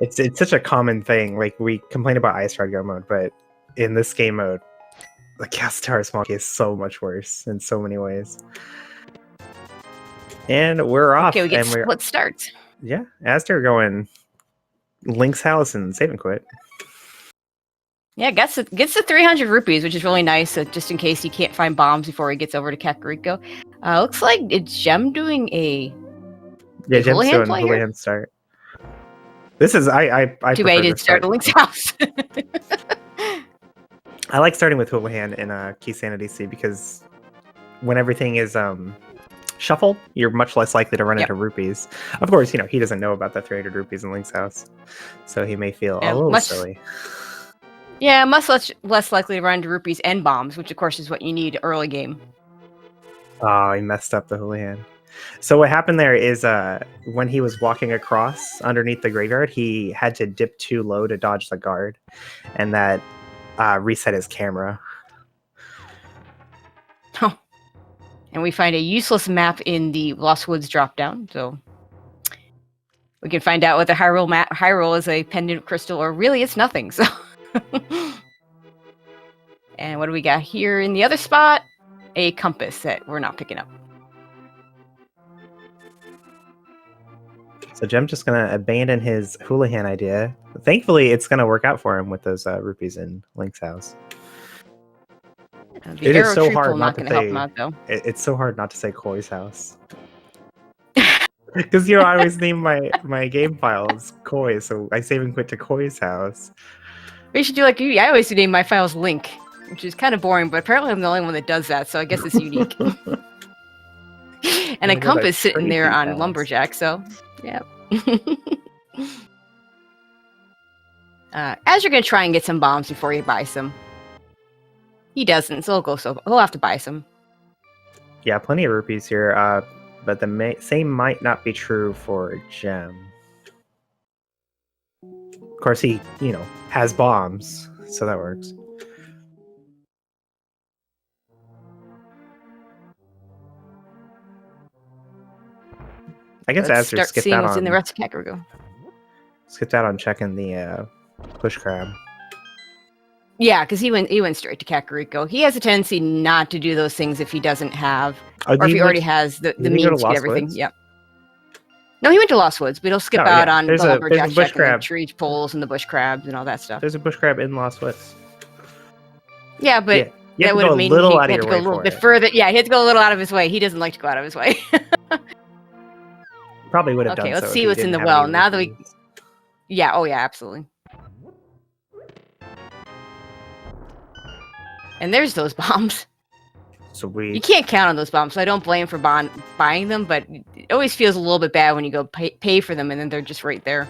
It's such a common thing. Like, we complain about Ice Shard Go mode, but in this game mode, the Castle Tower Small Key is so much worse in so many ways. And we're off. Okay, we get and we're split starts. Yeah, azder going Link's house and save and quit. Yeah, gets the 300 rupees, which is really nice, just in case he can't find bombs before he gets over to Kakariko. Looks like it's Gem doing a Gem's Houlihan doing play here? Houlihan start. This is I Too bad he didn't start at Link's house. I like starting with Houlihan in Key Sanity C because when everything is shuffled, you're much less likely to run into rupees. Of course, he doesn't know about the 300 rupees in Link's house, so he may feel a little silly. Yeah, much less likely to run into rupees and bombs, which of course is what you need early game. Oh, he messed up the Houlihan. So what happened there is when he was walking across underneath the graveyard, he had to dip too low to dodge the guard, and that reset his camera. Oh. And we find a useless map in the Lost Woods drop-down, so we can find out whether Hyrule is a pendant crystal or really it's nothing. So, and what do we got here in the other spot? A compass that we're not picking up. So Gem's just gonna abandon his Houlihan idea. Thankfully, it's gonna work out for him with those rupees in Link's house. It is so hard not to say. Out, it's so hard not to say Koi's house, because I always name my game files Koi, so I save and quit to Koi's house. We should do like you. I always name my files Link, which is kind of boring, but apparently I'm the only one that does that, so I guess it's unique. And a compass sitting there on Lumberjack, so yeah. As you're gonna try and get some bombs before he buys some. He doesn't, so he'll have to buy some. Yeah, plenty of rupees here, but the same might not be true for Gem. Of course, he, has bombs, so that works. I guess azder skipped out on in the rest of Kakariko. Skipped out on checking the push crab. Yeah, because he went straight to Kakariko. He has a tendency not to do those things if he doesn't have, or if he already has the means to get everything. Yep. No, he went to Lost Woods, but he'll skip out on the lumberjack check and the tree poles and the bush crabs and all that stuff. There's a bush crab in Lost Woods. Yeah, but that would have mean he had to go a little bit further. Yeah, he had to go a little out of his way. He doesn't like to go out of his way. Probably would have done so. Okay, let's see what's in the well. Now that we... Yeah, oh yeah, absolutely. And there's those bombs. So you can't count on those bombs, so I don't blame for buying them, but it always feels a little bit bad when you go pay for them and then they're just right there.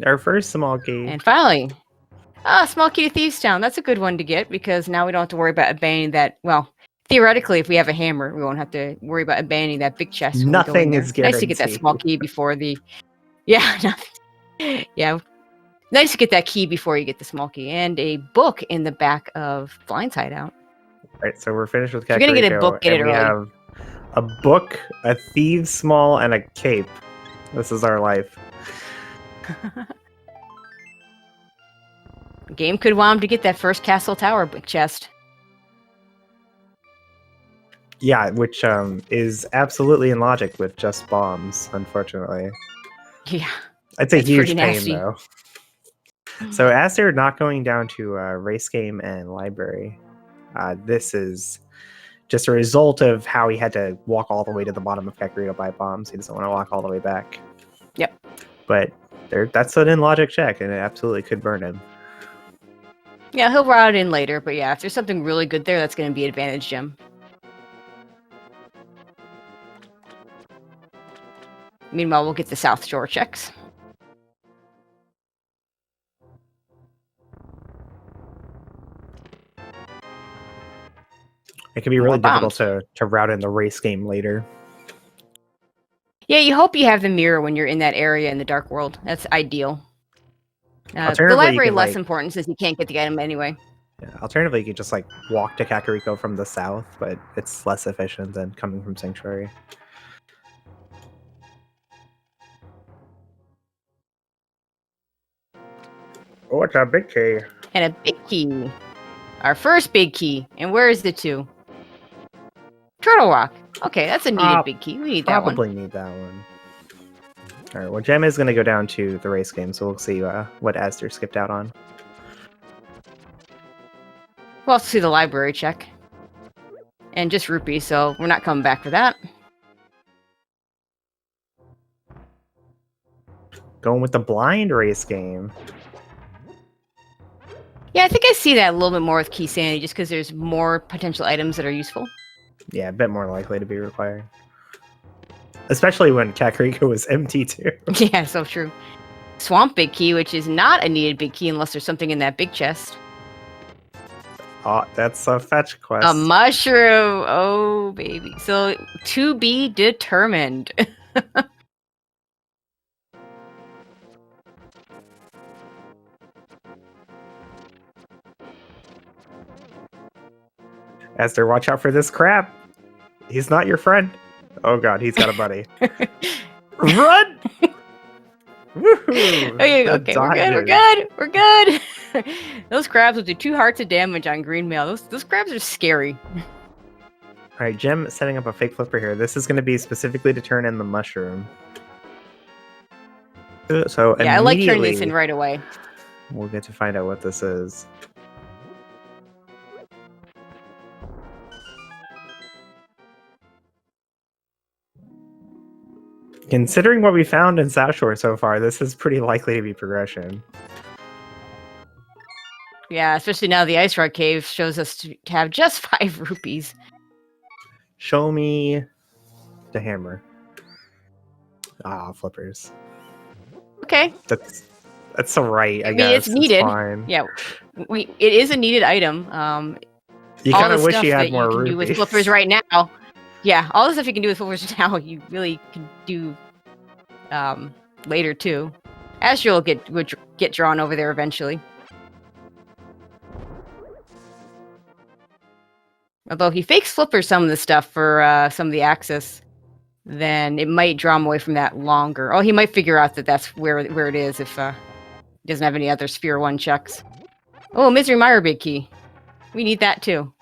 Our first small key. And finally, small key to Thieves Town. That's a good one to get because now we don't have to worry about abandoning that. Well, theoretically, if we have a hammer, we won't have to worry about abandoning that big chest. Nothing is guaranteed. Nice to get that small key before the... Yeah, yeah. Nice to get that key before you get the small key. And a book in the back of Blind's hideout. Right, so we're finished with Kakariko. If you're going to get a book, get it early. We have a book, a Thieves' Small, and a cape. This is our life. The game could want him to get that first Castle Tower chest. Yeah, which is absolutely in logic with just bombs, unfortunately. Yeah. It's a huge pain, though. So as they're not going down to race game and library, this is just a result of how he had to walk all the way to the bottom of Kakariko to buy bombs. He doesn't want to walk all the way back. Yep. But that's an in logic check, and it absolutely could burn him. Yeah, he'll route in later, but yeah, if there's something really good there, that's going to be advantage Gem. Meanwhile, we'll get the South Shore checks. It can be really difficult to route in the race game later. Yeah, you hope you have the mirror when you're in that area in the Dark World. That's ideal. The library less important since you can't get the item anyway. Yeah, alternatively, you can just walk to Kakariko from the south, but it's less efficient than coming from Sanctuary. it's a big key. And a big key. Our first big key. And where is the 2? Turtle Rock. Okay, that's a needed big key. We need that one. Probably need that one. All right, well, Gem is going to go down to the race game, so we'll see what Azder skipped out on. We'll also see the library check. And just rupee, so we're not coming back for that. Going with the blind race game. Yeah, I think I see that a little bit more with Key Sanity, just because there's more potential items that are useful. Yeah, a bit more likely to be required. Especially when Kakariko was empty, too. Yeah, so true. Swamp Big Key, which is not a needed big key unless there's something in that big chest. Oh, that's a fetch quest. A mushroom! Oh, baby. So, to be determined. Azder, watch out for this crab. He's not your friend. Oh god, he's got a buddy. Run! Woohoo! Okay, we're good. Those crabs will do 2 hearts of damage on green mail. Those crabs are scary. Alright, Gem setting up a fake flipper here. This is going to be specifically to turn in the mushroom. So yeah, I like turning this in right away. We'll get to find out what this is. Considering what we found in South Shore so far, this is pretty likely to be progression. Yeah, especially now the Ice Rock Cave shows us to have just 5 rupees. Show me the hammer. Ah, flippers. Okay. That's alright, I mean, guess. It's needed. Fine. Yeah, it is a needed item. You kind of wish you had more rupees. You can do with flippers right now. Yeah, all the stuff you can do with flippers now, you really can do later too. Azder will get drawn over there eventually. Although he fakes flippers some of the stuff for some of the access, then it might draw him away from that longer. Oh, he might figure out that that's where it is if he doesn't have any other Sphere 1 checks. Oh, Misery Mire Big Key. We need that too.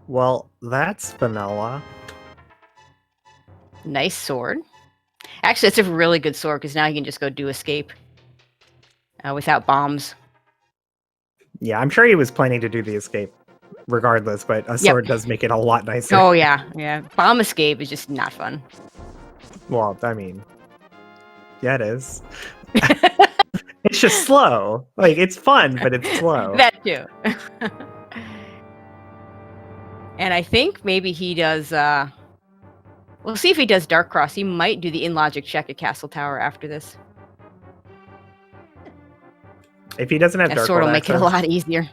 Well, that's vanilla. Nice sword. Actually, it's a really good sword because now you can just go do escape without bombs. Yeah, I'm sure he was planning to do the escape regardless, but a sword does make it a lot nicer. Oh, yeah. Bomb escape is just not fun. Well, I mean, yeah, it is. It's just slow. Like, it's fun, but it's slow. That too. And I think maybe he does... we'll see if he does Dark Cross. He might do the in-logic check at Castle Tower after this. If he doesn't have Dark sword will make it a lot easier.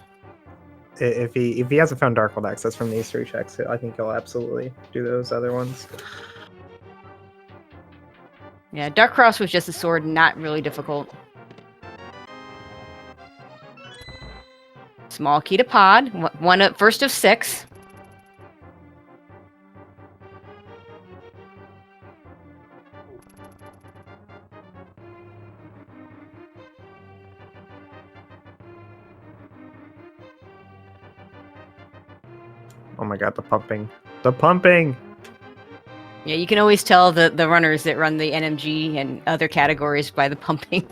If he hasn't found Darkhold access from these 3 checks, I think he'll absolutely do those other ones. Yeah, Dark Cross was just a sword, not really difficult. Small key to pod, first of 6. Oh my god, the pumping. The pumping! Yeah, you can always tell the runners that run the NMG and other categories by the pumping.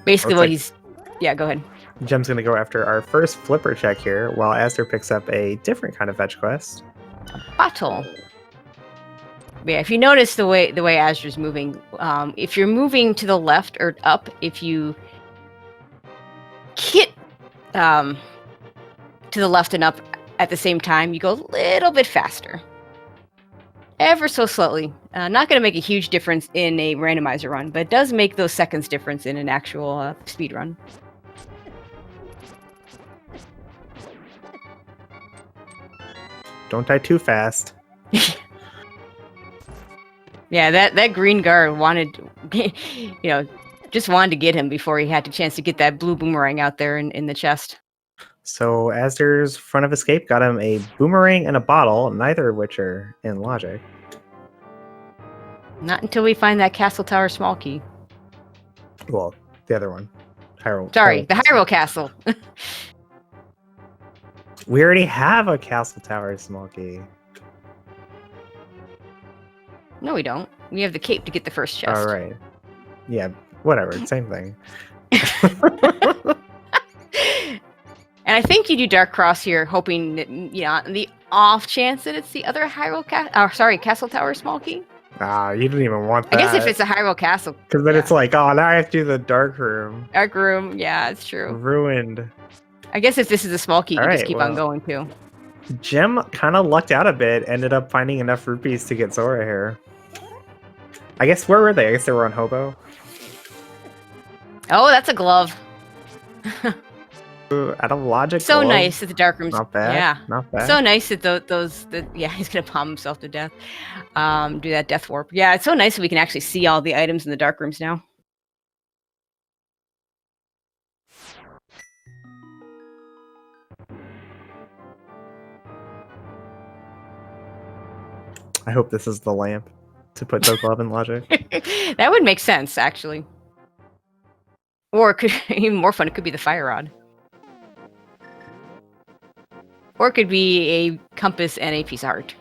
Basically what he's... Yeah, go ahead. Gem's gonna go after our first flipper check here, while Azder picks up a different kind of fetch quest. A bottle. Yeah, if you notice the way Azder's moving, if you're moving to the left or up, if you hit to the left and up at the same time, you go a little bit faster. Ever so slightly. Not going to make a huge difference in a randomizer run, but it does make those seconds difference in an actual speed run. Don't die too fast. Yeah, that green guard wanted, just wanted to get him before he had the chance to get that blue boomerang out there in the chest. So Azder's front of escape got him a boomerang and a bottle, neither of which are in logic. Not until we find that Castle Tower small key. Well, the other one. Sorry, the Hyrule Castle. We already have a Castle Tower small key. No, we don't. We have the cape to get the first chest. All right. Yeah, whatever. Same thing. And I think you do Dark Cross here, hoping that, the off chance that it's the other Castle Tower small key. You didn't even want that. I guess if it's a Hyrule Castle. Because then it's like, oh, now I have to do the Dark Room. Dark Room, yeah, it's true. Ruined. I guess if this is a small key, you just keep on going too. Jim kind of lucked out a bit, ended up finding enough rupees to get Zora here. I guess, where were they? I guess they were on Hobo. Oh, that's a glove. Out of logic. So nice that the Dark Room's not bad. Yeah, not bad. So nice that yeah, he's gonna bomb himself to death. Do that death warp. Yeah, it's so nice that we can actually see all the items in the Dark Rooms now. I hope this is the lamp to put the glove in logic. That would make sense, actually. Or it could even more fun. It could be the fire rod. Or it could be a compass and a piece of heart.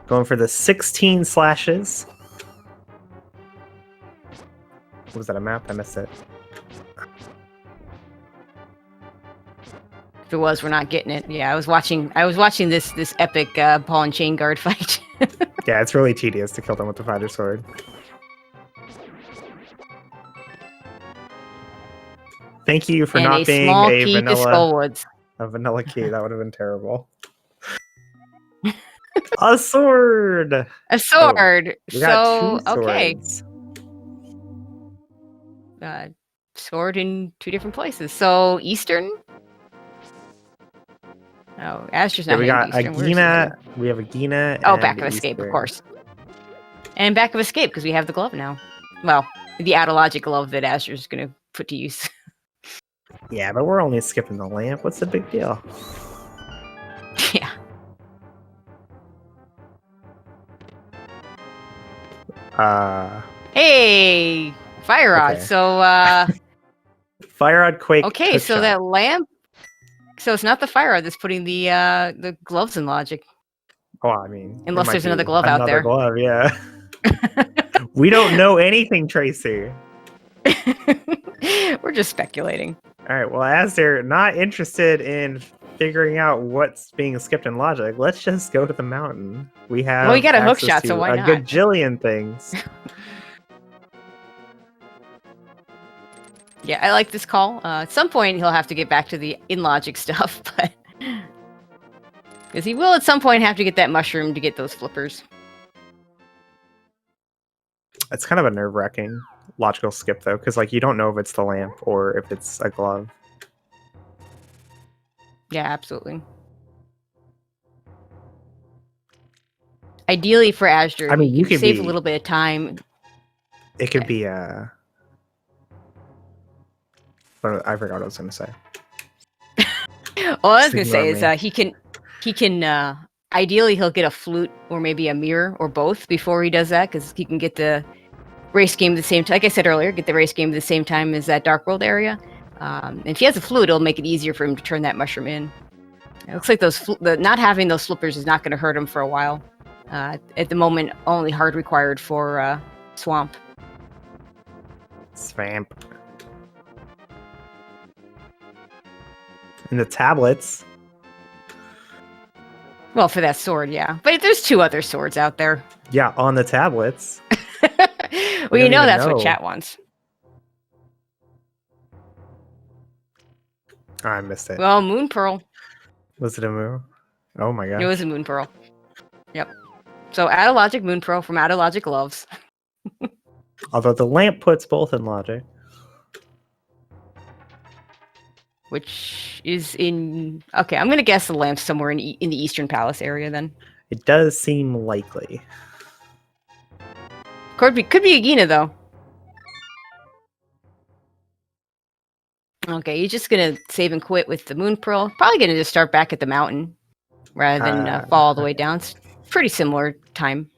Going for the 16 slashes. Was that a map? I missed it. If it was, we're not getting it. Yeah, I was watching this epic ball and chain guard fight. Yeah, it's really tedious to kill them with the fighter sword. Thank you for not being a vanilla key. That would have been terrible. A sword. A sword. Oh, we got two okay. swords. Sword in two different places. So Eastern. Oh, Azder's not. Yeah, we got Agina. We have Agina. Oh, Back of Escape, of course. And Back of Escape because we have the glove now. Well, the Adologic glove that Azder's going to put to use. Yeah, but we're only skipping the lamp. What's the big deal? Yeah. Hey, fire rod. Okay. So fire rod, quake. Okay, so shot. that lamp. So it's not the fire rod that's putting the gloves in logic. Oh, I mean, unless there's another glove out there. Glove, yeah. We don't know anything, Tracy. We're just speculating. All right. Well, as they're not interested in figuring out what's being skipped in logic, let's just go to the mountain. We have. Well, we got a hook shot, so why not? A gajillion things. Yeah, I like this call. At some point, he'll have to get back to the in-logic stuff, but... Because he will at some point have to get that mushroom to get those flippers. It's kind of a nerve-wracking logical skip, though, because like you don't know if it's the lamp or if it's a glove. Yeah, absolutely. Ideally for Azder, I mean, you could save a little bit of time. It could be I forgot what I was going to say. All I was going to say is he can ideally he'll get a flute or maybe a mirror or both before he does that, because he can get the race game at the same time. Like I said earlier, get the race game at the same time as that Dark World area. And if he has a flute, it'll make it easier for him to turn that mushroom in. It looks like not having those flippers is not going to hurt him for a while. At the moment, only hard required for Swamp. Swamp. And the tablets. Well, for that sword, yeah. But there's two other swords out there. Yeah, on the tablets. Well, you know that's what chat wants. Oh, I missed it. Well, Moon Pearl. Was it a moon? Oh my god. It was a Moon Pearl. Yep. So Adologic Moon Pearl from Adologic Gloves. Although the lamp puts both in logic. Which is in... Okay, I'm going to guess the lamp's somewhere in the Eastern Palace area then. It does seem likely. Could be Agina, though. Okay, you're just gonna save and quit with the Moon Pearl. Probably gonna just start back at the mountain rather than fall all the way down. It's pretty similar time.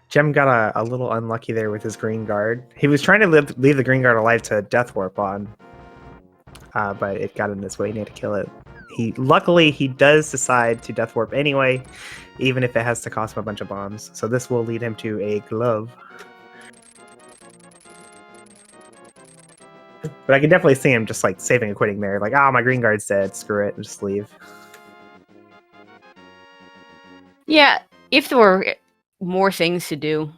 Jem got a little unlucky there with his green guard. He was trying to leave the green guard alive to death warp on, but it got in his way and he had to kill it. Luckily he does decide to death warp anyway, even if it has to cost him a bunch of bombs. So this will lead him to a glove. But I can definitely see him just like saving and quitting there, like, oh, my green guard's dead, screw it, and just leave. Yeah, if there were more things to do,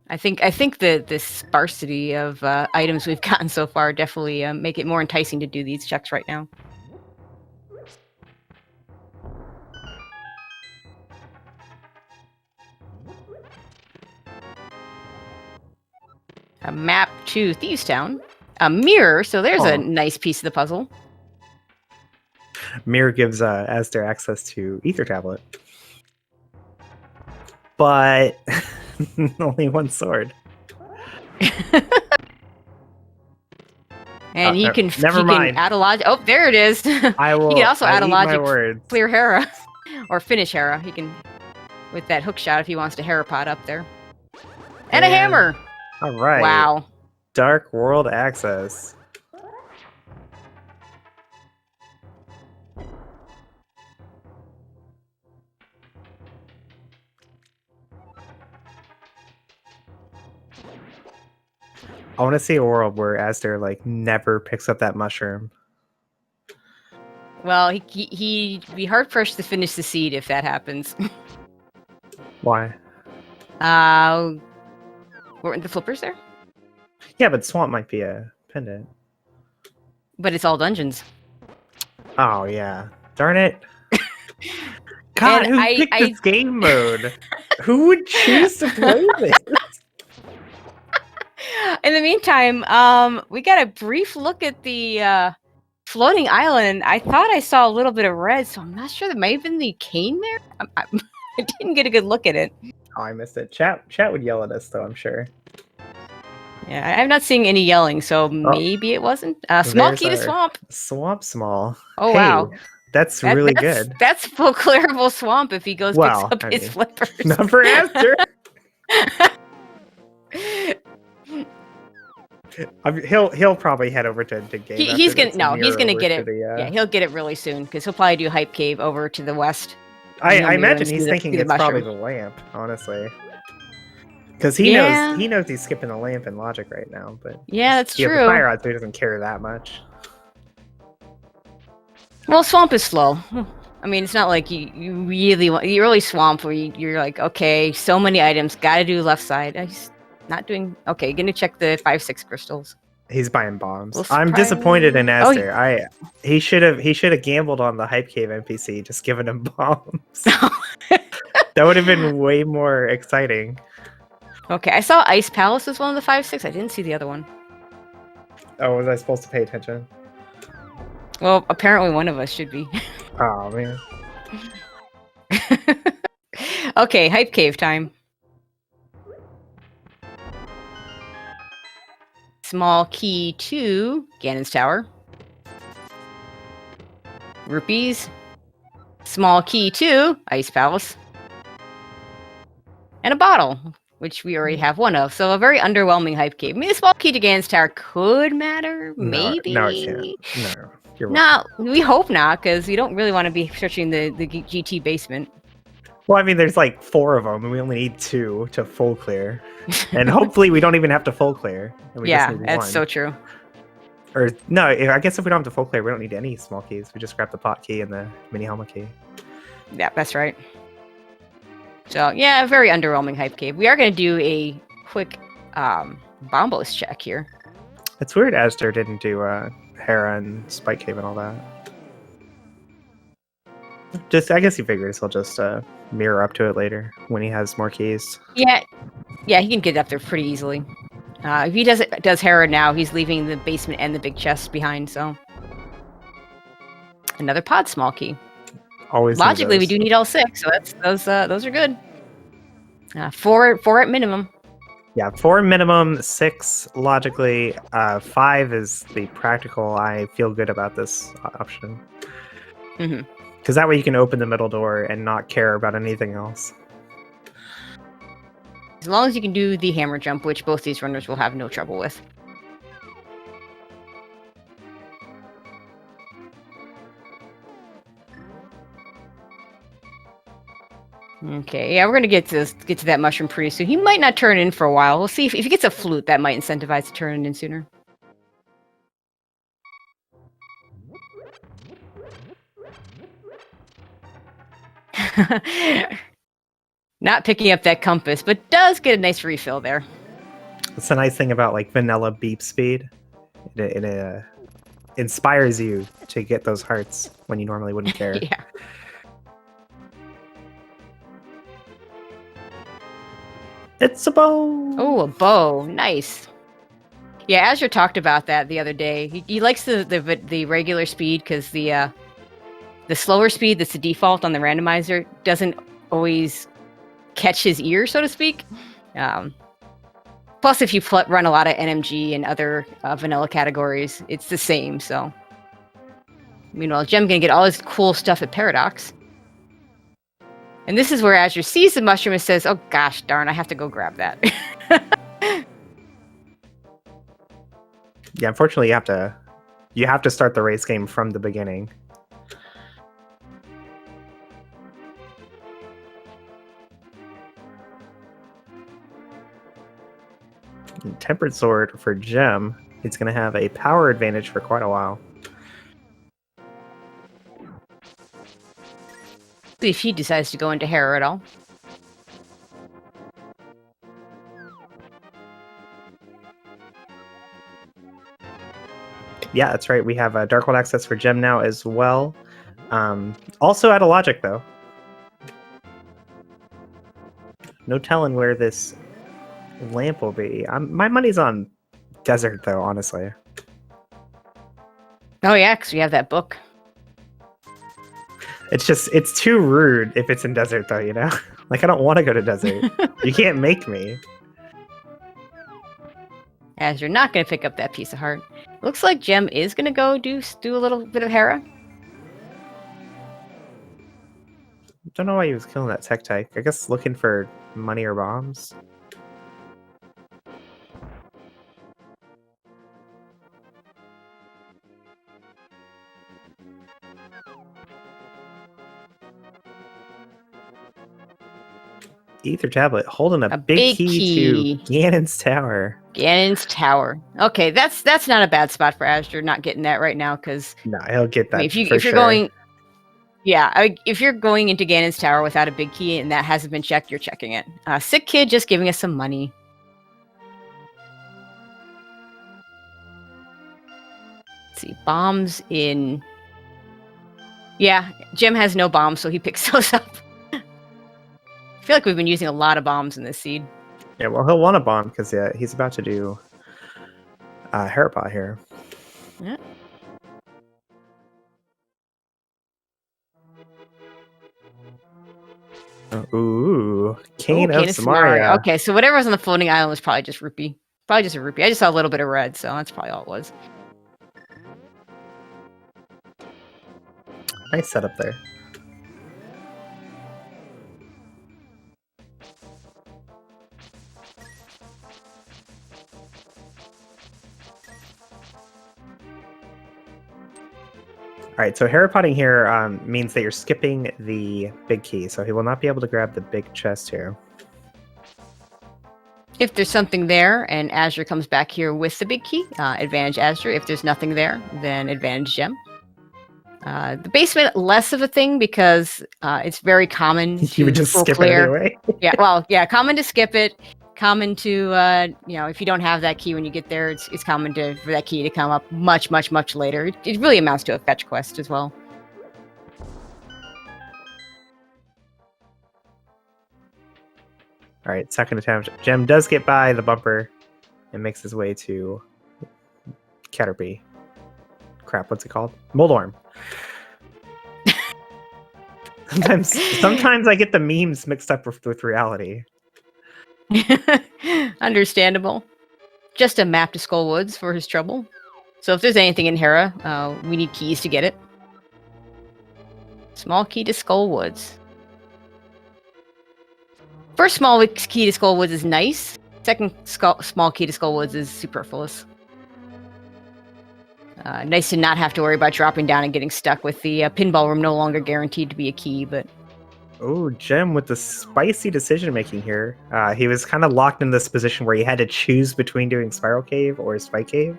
I think the sparsity of items we've gotten so far definitely make it more enticing to do these checks right now. A map to Thieves Town. A mirror, so there's a nice piece of the puzzle. Mirror gives azder access to Ether Tablet. But only one sword. And he can mind. add a logic. Oh, there it is. I will. He can also add a logic. Words. Clear Hera, or finish Hera. He can with that hook shot if he wants to Hera pot up there. And a hammer. All right. Wow. Dark World access. I want to see a world where azder like never picks up that mushroom. Well, he'd be hard pressed to finish the seed if that happens. Why? Weren't the flippers there? Yeah, but swamp might be a pendant. But it's all dungeons. Oh yeah, darn it! God, who picked this game mode? Who would choose to play this? In the meantime, we got a brief look at the floating island. I thought I saw a little bit of red, so I'm not sure. There may have been the cane there. I didn't get a good look at it. Oh, I missed it. Chat would yell at us, though, I'm sure. Yeah, I'm not seeing any yelling, so maybe it wasn't. Small key to swamp. Swamp small. Oh, wow. That's really good. That's full clearable swamp if he goes picks up his flippers. Not for azder. He'll probably head over to game. He's gonna get it. Yeah, he'll get it really soon because he'll probably do Hype Cave over to the west. I imagine he's thinking it's probably the lamp, honestly, because he knows he's skipping the lamp in logic right now. But yeah, that's true. The fire odds, so he doesn't care that much. Well, swamp is slow. I mean, it's not like you really swamp where you're like, okay, so many items, gotta do left side. He's not doing okay. Gonna check the 5-6 crystals. He's buying bombs. I'm disappointed in azder. He should have gambled on the Hype Cave NPC, just giving him bombs. That would have been way more exciting. Okay, I saw Ice Palace was one of the 5-6. I didn't see the other one. Oh, was I supposed to pay attention? Well, apparently one of us should be. Oh, man. Okay, Hype Cave time. Small key to Ganon's Tower. Rupees. Small key to Ice Palace. And a bottle, which we already have one of. So a very underwhelming Hype Cave. I mean, a small key to Ganon's Tower could matter, maybe. No, it can't. No. No, we hope not, because we don't really want to be searching the GT basement. Well, I mean, there's like 4 of them, and we only need 2 to full clear. And hopefully we don't even have to full clear. And we just need that's 1. so true. Or, no, I guess if we don't have to full clear, we don't need any small keys. We just grab the pot key and the mini helmet key. Yeah, that's right. So, yeah, very underwhelming Hype Cave. We are going to do a quick Bombos check here. It's weird azder didn't do Hera and Spike Cave and all that. I guess he figures he'll just mirror up to it later when he has more keys. Yeah, he can get up there pretty easily. If he does Hera now, he's leaving the basement and the big chest behind. So another pod small key. Always. Logically, we do need all 6, so those are good. 4 at minimum. Yeah, 4 minimum, 6 logically, 5 is the practical. I feel good about this option. Because that way you can open the middle door and not care about anything else. As long as you can do the hammer jump, which both these runners will have no trouble with. Okay, yeah, we're gonna get to that mushroom pretty soon. He might not turn in for a while. We'll see if he gets a flute, that might incentivize to turn in sooner. Not picking up that compass, but does get a nice refill there. That's the nice thing about like vanilla beep speed. It inspires you to get those hearts when you normally wouldn't care. Yeah. It's a bow. Oh, a bow. Nice. Yeah, Azure talked about that the other day. He likes the regular speed because the slower speed that's the default on the randomizer doesn't always catch his ear, so to speak. Plus, if you run a lot of NMG and other vanilla categories, it's the same. So, meanwhile, Gem gonna get all his cool stuff at Paradox. And this is where Azure sees the mushroom and says, "Oh gosh, darn! I have to go grab that." Yeah, unfortunately, you have to start the race game from the beginning. Tempered Sword for Gem. It's going to have a power advantage for quite a while. If he decides to go into Hera at all. Yeah, that's right. We have Dark World access for Gem now as well. Also out of logic, though. No telling where this lamp will be. My money's on Desert, though, honestly. Oh, yeah, because we have that book. It's too rude if it's in Desert, though, you know? Like, I don't want to go to Desert. You can't make me. As you're not going to pick up that piece of heart. Looks like Gem is going to go do a little bit of Hera. Don't know why he was killing that tech type. I guess looking for money or bombs. Ether tablet holding a big key to Ganon's tower. Ganon's tower. Okay, that's not a bad spot for Azure not getting that right now because no, he'll get that. If you're going, if you're going into Ganon's tower without a big key and that hasn't been checked, you're checking it. Sick Kid just giving us some money. Let's see, bombs in. Yeah, Gem has no bombs, so he picks those up. I feel like we've been using a lot of bombs in this seed. Yeah, well, he'll want a bomb because he's about to do Herapot here. Yeah. Ooh, Cane of Samaria. Okay, so whatever's on the floating island was probably just rupee. Probably just a rupee. I just saw a little bit of red, so that's probably all it was. Nice setup there. All right, so Herapotting here means that you're skipping the big key, so he will not be able to grab the big chest here. If there's something there and Azure comes back here with the big key, advantage Azure. If there's nothing there, then advantage Gem. The basement, less of a thing because it's very common to you would just skip it anyway. Common to skip it. Common to, if you don't have that key when you get there, it's common for that key to come up much, much, much later. It really amounts to a fetch quest as well. All right, second attempt. Gem does get by the bumper and makes his way to Caterpie. Crap, what's it called? Moldorm. Sometimes I get the memes mixed up with reality. Understandable. Just a map to Skull Woods for his trouble. So if there's anything in Hera, we need keys to get it. Small key to Skull Woods. First small key to Skull Woods is nice. Second small key to Skull Woods is superfluous. Nice to not have to worry about dropping down and getting stuck with the pinball room no longer guaranteed to be a key, but... Oh, Jem with the spicy decision-making here. He was kind of locked in this position where he had to choose between doing Spiral Cave or Spike Cave.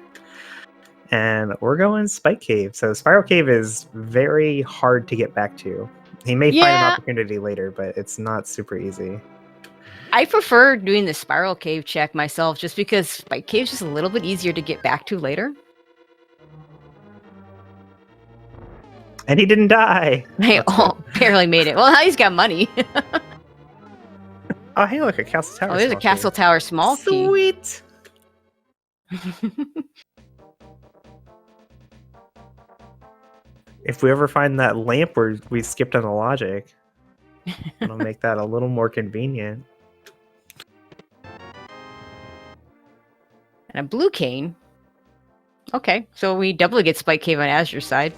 And we're going Spike Cave. So Spiral Cave is very hard to get back to. He may find an opportunity later, but it's not super easy. I prefer doing the Spiral Cave check myself, just because Spike Cave is just a little bit easier to get back to later. And he didn't die. They all barely made it. Well, now he's got money. Oh, hey, look, a Castle Tower. Oh, there's a Castle Tower small key. Sweet. If we ever find that lamp where we skipped on the logic, it'll make that a little more convenient. And a blue cane. Okay, so we doubly get Spike Cave on Azder's side.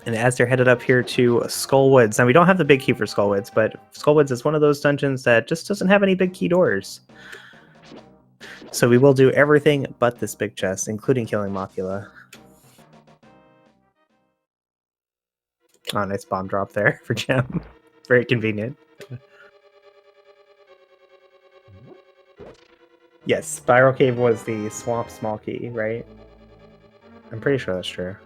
And as they're headed up here to Skull Woods. Now, we don't have the big key for Skull Woods, but Skull Woods is one of those dungeons that just doesn't have any big key doors. So we will do everything but this big chest, including killing Mokula. Oh, nice bomb drop there for Gem. Very convenient. Yes, Spiral Cave was the swamp small key, right? I'm pretty sure that's true.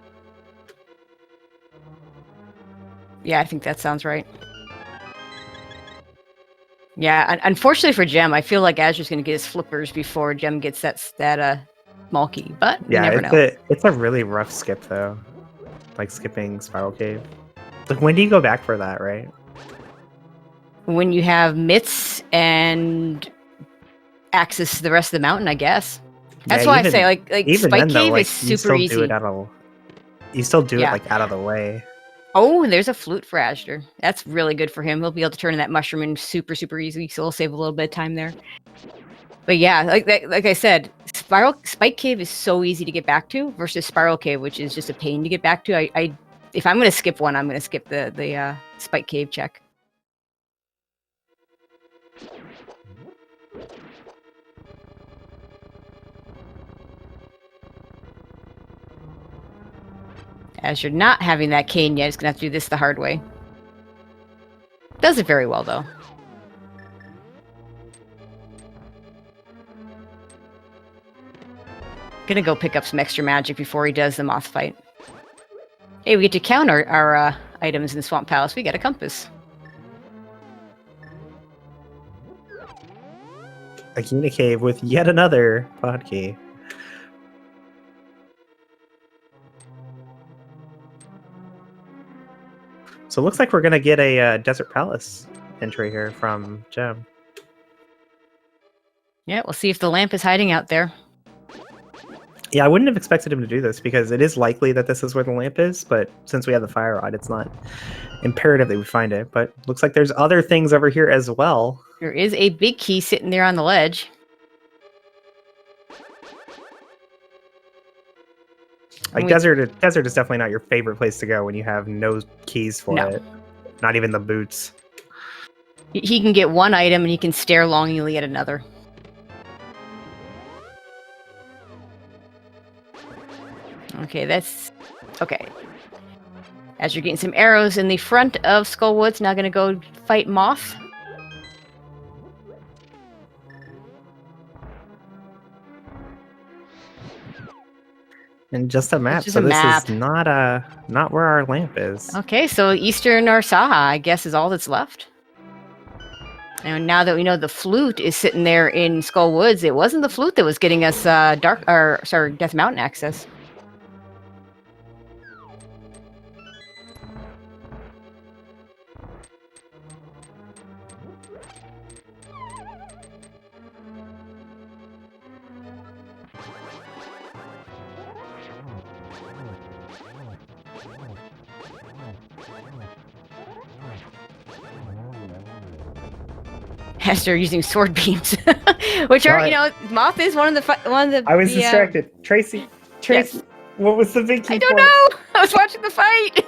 Yeah, I think that sounds right. Yeah, unfortunately for Gem, I feel like Azder's going to get his flippers before Gem gets that small key, but you never know. It's a really rough skip, though. Like skipping Spiral Cave. Like, when do you go back for that, right? When you have mitts and access to the rest of the mountain, I guess. That's why I say, like Spike Cave is super easy. You still do it, like, out of the way. Oh, there's a flute for Azder. That's really good for him. He'll be able to turn in that mushroom in super, super easy, so he'll save a little bit of time there. But yeah, like I said, Spike Cave is so easy to get back to versus Spiral Cave, which is just a pain to get back to. If I'm going to skip one, I'm going to skip the Spike Cave check. As you're not having that cane yet, it's going to have to do this the hard way. Does it very well, though. Gonna go pick up some extra magic before he does the moth fight. Hey, we get to count our items in the Swamp Palace. We got a compass. A Unicave with yet another pod key. So it looks like we're going to get a Desert Palace entry here from Gem. Yeah, we'll see if the lamp is hiding out there. Yeah, I wouldn't have expected him to do this because it is likely that this is where the lamp is, but since we have the fire rod, it's not imperative that we find it. But looks like there's other things over here as well. There is a big key sitting there on the ledge. Like, desert is definitely not your favorite place to go when you have no keys for it. Not even the boots. He can get one item and he can stare longingly at another. Okay, that's... Okay. As you're getting some arrows in the front of Skullwoods, now gonna go fight Moth. And just a map, so this is not where our lamp is. Okay, so Eastern Arsaha, I guess, is all that's left. And now that we know the flute is sitting there in Skull Woods, it wasn't the flute that was getting us Death Mountain access. Azder using sword beams, which are, Moth is one of the. I was distracted. Tracy, yes. What was the big key? I don't know. I was watching the fight.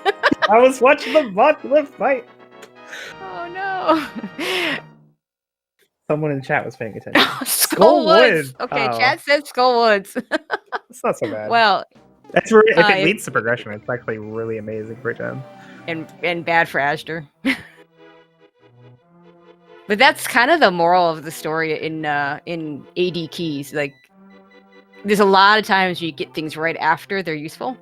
I was watching the Moth fight. Oh no. Someone in chat was paying attention. Skullwoods. Okay, chat said Skullwoods. It's not so bad. Well, that's if it leads to progression, it's actually really amazing for Gem. And bad for Azder. But that's kind of the moral of the story in AD keys. Like, there's a lot of times you get things right after they're useful.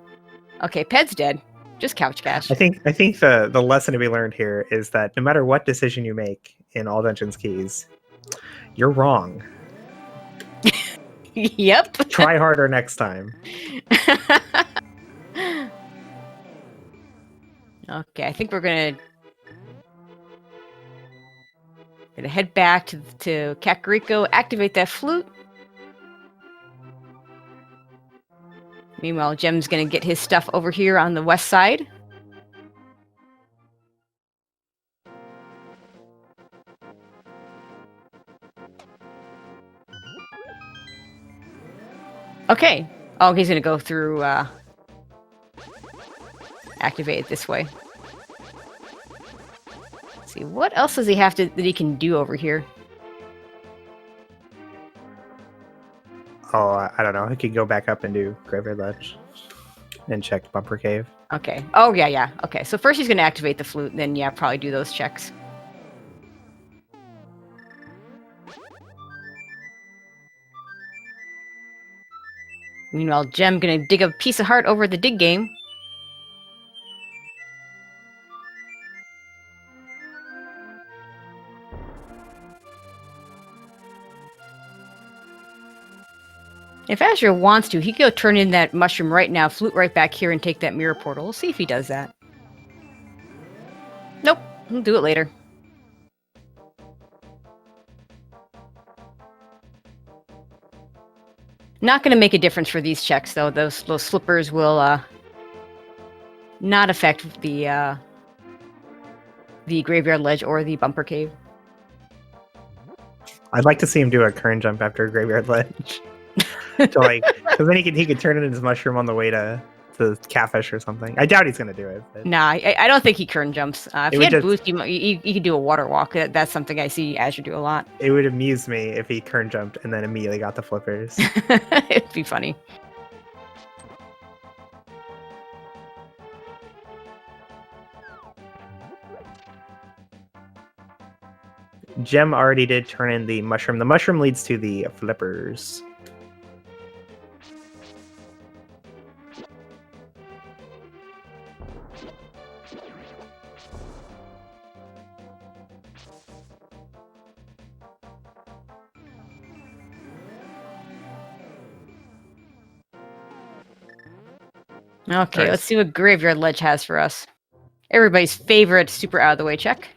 Okay, Ped's dead. Just couch cash. I think the lesson to be learned here is that no matter what decision you make in All Dungeons keys, you're wrong. Yep. Try harder next time. Okay, I think we're gonna head back to Kakariko, activate that flute. Meanwhile, Gem's gonna get his stuff over here on the west side. Okay. Oh, he's gonna go through activate it this way. Let's see, what else does he have that he can do over here? Oh, I don't know. He could go back up and do Graveyard Ledge and check Bumper Cave. Okay. Oh, yeah. Okay, so first he's going to activate the flute, and then, probably do those checks. Meanwhile, Gem going to dig a piece of heart over the dig game. If Azder wants to, he could go turn in that mushroom right now, flute right back here, and take that mirror portal. We'll see if he does that. Nope, he'll do it later. Not going to make a difference for these checks, though. Those slippers will not affect the Graveyard Ledge or the Bumper Cave. I'd like to see him do a current jump after Graveyard Ledge. Because then he could turn it into his mushroom on the way to Catfish or something. I doubt he's going to do it. But... Nah, I don't think he current jumps. If he had boost, he could do a water walk. That's something I see Azder do a lot. It would amuse me if he current jumped and then immediately got the flippers. It'd be funny. Gem already did turn in the mushroom. The mushroom leads to the flippers. Okay, right. Let's see what Graveyard Ledge has for us. Everybody's favorite super out of the way check.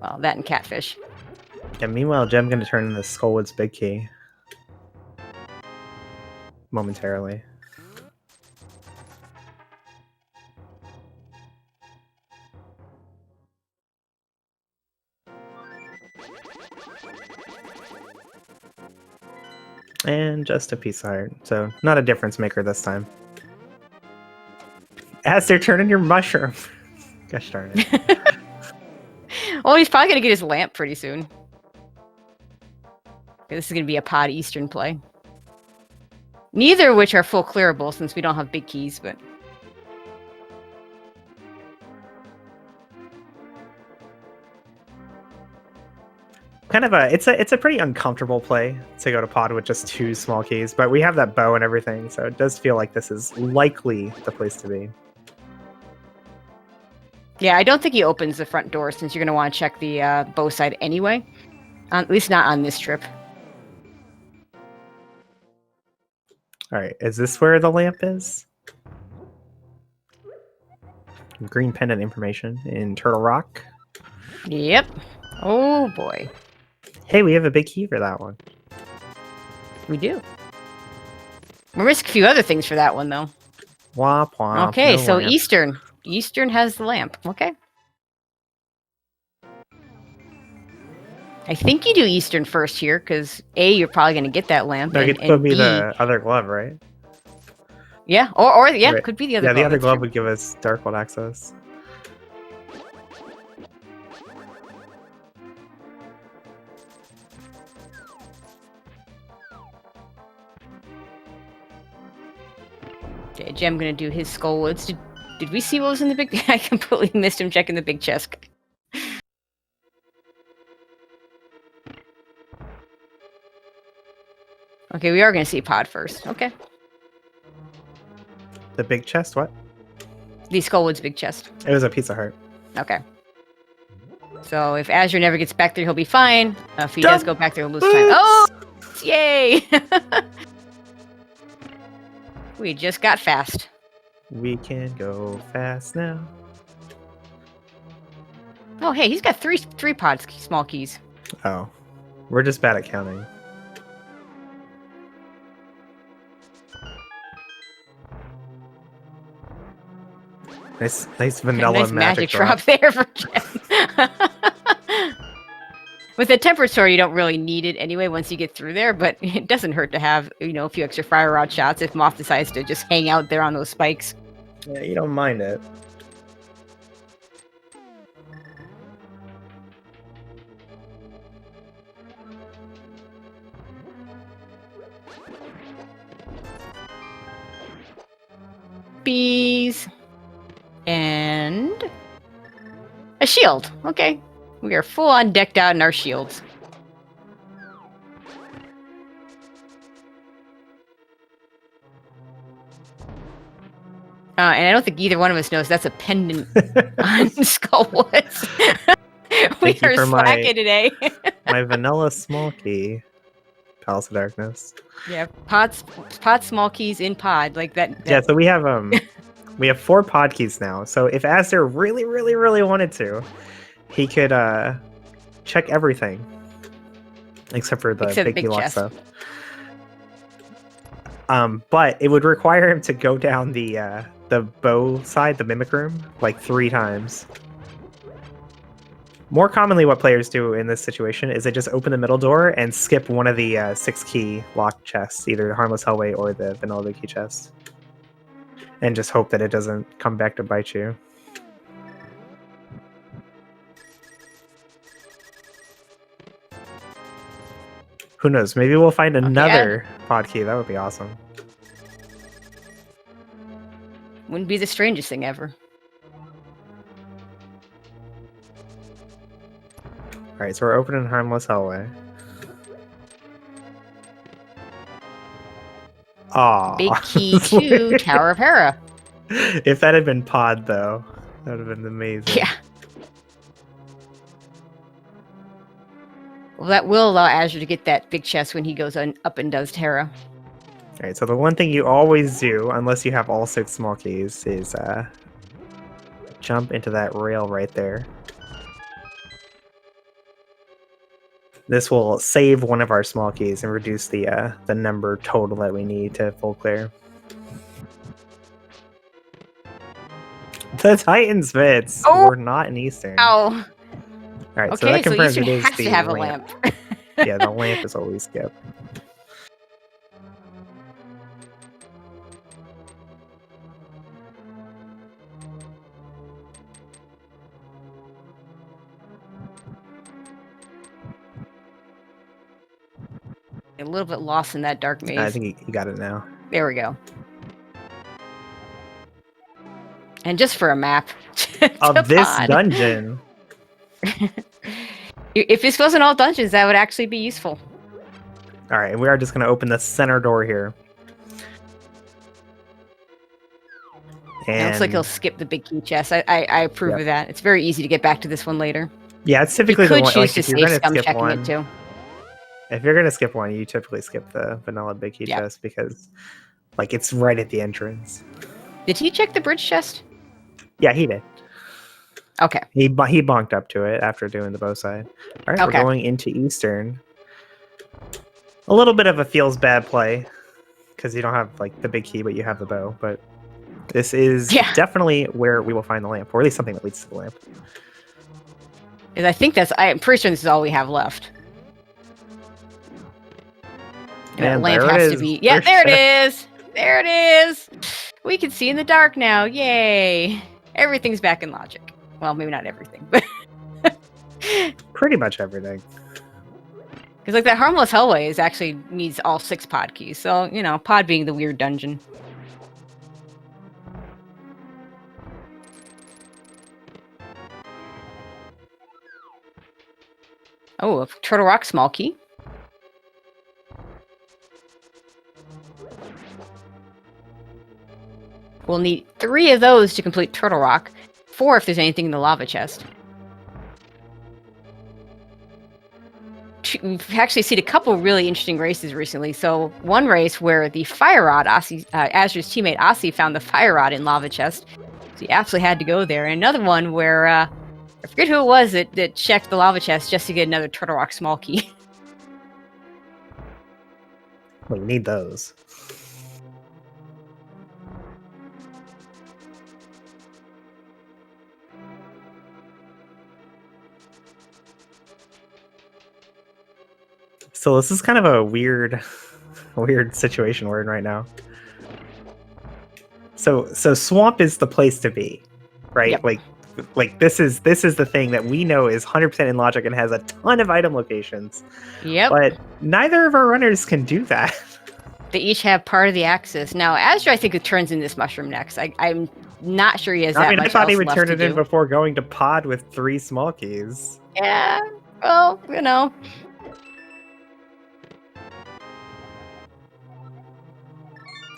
Well, that and Catfish. Yeah, meanwhile, Gem going to turn in the Skullwood's big key. Momentarily. And just a piece of heart. So, not a difference maker this time. Azder, turn in your mushroom. Gosh darn it. Well, he's probably going to get his lamp pretty soon. This is going to be a pod Eastern play. Neither of which are full clearable since we don't have big keys, but... It's a pretty uncomfortable play to go to pod with just 2 small keys, but we have that bow and everything, so it does feel like this is likely the place to be. Yeah, I don't think he opens the front door since you're going to want to check the bow side anyway. At least not on this trip. Alright, is this where the lamp is? Green pendant information in Turtle Rock. Yep. Oh boy. Hey, we have a big key for that one. We do. We're missing a few other things for that one, though. Womp womp. Okay, so lamp. Eastern. Eastern has the lamp. Okay. I think you do Eastern first here, because A, you're probably going to get that lamp. No, it could be the other glove, right? Yeah, or yeah, right. Could be the other glove. Yeah, the other glove would give us Dark World access. Okay, Jem going to do his Skull Woods. Did we see what was in the big... I completely missed him checking the big chest. Okay, we are going to see Pod first. Okay. The big chest? What? The Skullwood's big chest. It was a Pizza Hut. Okay. So if Azure never gets back there, he'll be fine. If he does go back there, he'll lose time. Oh! Yay! We just got fast. We can go fast now. Oh, hey, he's got three pods, small keys. Oh. We're just bad at counting. Nice vanilla nice magic drop there for Jen. With a tempered sword, you don't really need it anyway once you get through there, but it doesn't hurt to have, a few extra fire rod shots if Moth decides to just hang out there on those spikes. Yeah, you don't mind it. Bees. And a shield. Okay. We are full on decked out in our shields. And I don't think either one of us knows that's a pendant on Skullwoods. We are slacking today. My vanilla small key. Palace of Darkness. Yeah, pod small keys in pod like that. Yeah, so we have 4 pod keys now. So if Azder really, really, really wanted to, he could check everything except for the big key lock stuff. But it would require him to go down the bow side, the mimic room, like 3 times. More commonly, what players do in this situation is they just open the middle door and skip one of the 6 key lock chests, either the Harmless Hellway or the vanilla big key chest, and just hope that it doesn't come back to bite you. Who knows? Maybe we'll find another pod key. That would be awesome. Wouldn't be the strangest thing ever. Alright, so we're opening Harmless Hellway. Aww. Big key to Tower of Hera. If that had been pod, though, that would have been amazing. Yeah. Well, that will allow Azure to get that big chest when he goes up and does Terra. Alright, so the one thing you always do, unless you have all 6 small keys, is jump into that rail right there. This will save one of our small keys and reduce the number total that we need to full clear. The Titan's fits. Oh! We're not in Eastern. Oh. Alright, okay, so that confirms Eastern it is has the to have lamp. A lamp. Yeah, the lamp is always skipped. A little bit lost in that dark maze. I think you got it now. There we go. And just for a map of this dungeon. If this wasn't all dungeons, that would actually be useful. All right, we are just going to open the center door here. And it looks like he'll skip the big key chest. I approve of that. It's very easy to get back to this one later. Yeah, it's typically the one. Like, if you're going to skip one, it too. If you're going to skip one, you typically skip the vanilla big key chest because, like, it's right at the entrance. Did he check the bridge chest? Yeah, he did. Okay. He bonked up to it after doing the bow side. All right, we're going into Eastern. A little bit of a feels bad play because you don't have like the big key, but you have the bow. But this is definitely where we will find the lamp, or at least something that leads to the lamp. I think I'm pretty sure this is all we have left. Man, lamp has to be. Yeah, there it is. There it is. We can see in the dark now. Yay! Everything's back in logic. Well, maybe not everything, but pretty much everything. Because like that harmless hallway actually needs all 6 pod keys. So pod being the weird dungeon. Oh, a Turtle Rock small key. We'll need 3 of those to complete Turtle Rock. 4 if there's anything in the lava chest. We've actually seen a couple really interesting races recently. So one race where the Fire Rod, Azder's teammate Aussie, found the Fire Rod in lava chest. So he absolutely had to go there. And another one where I forget who it was that checked the lava chest just to get another Turtle Rock small key. We need those. So this is kind of a weird situation we're in right now. So swamp is the place to be, right? Yep. Like this is the thing that we know is 100% in logic and has a ton of item locations. Yep. But neither of our runners can do that. They each have part of the axis. Now, Azder, I think, it turns in this mushroom next. I'm not sure he has that much. I thought he would turn it in before going to pod with 3 small keys. Yeah. Well,